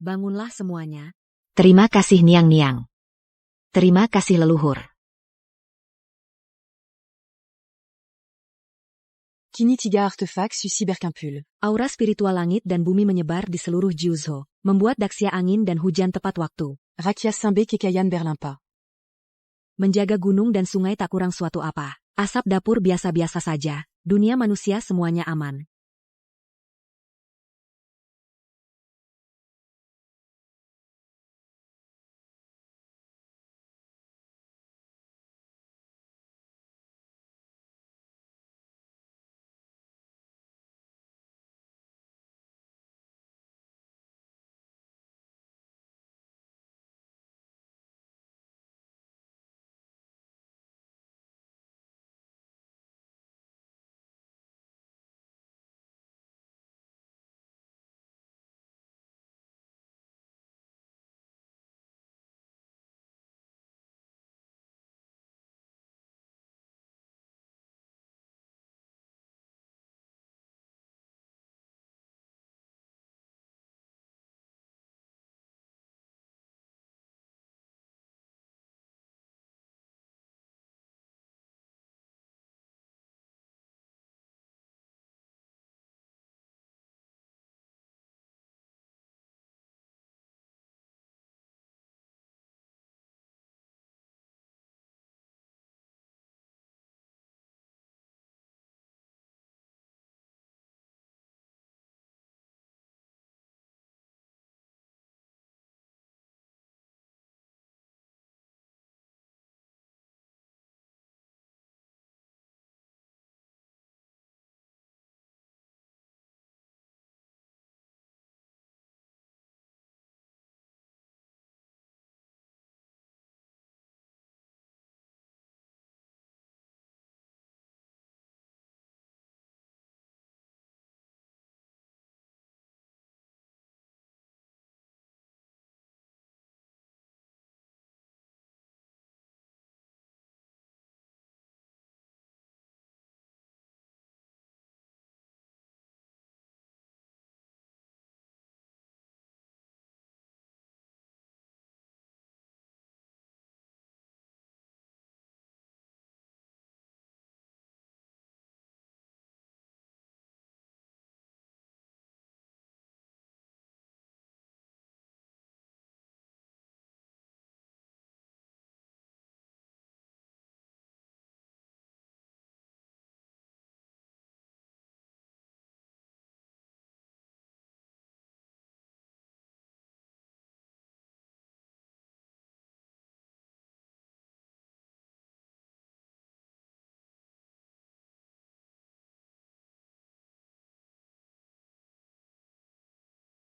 [SPEAKER 1] Bangunlah semuanya.
[SPEAKER 3] Terima kasih Niang-Niang. Terima kasih leluhur.
[SPEAKER 14] Kinitiga artefact su cyberquimpule.
[SPEAKER 1] Aura spiritual langit dan bumi menyebar di seluruh Jiuzhou, membuat daksia angin dan hujan tepat waktu.
[SPEAKER 14] Rakia Simbe Kekayan Berlimpa.
[SPEAKER 1] Menjaga gunung dan sungai tak kurang suatu apa. Asap dapur biasa-biasa saja. Dunia manusia semuanya aman.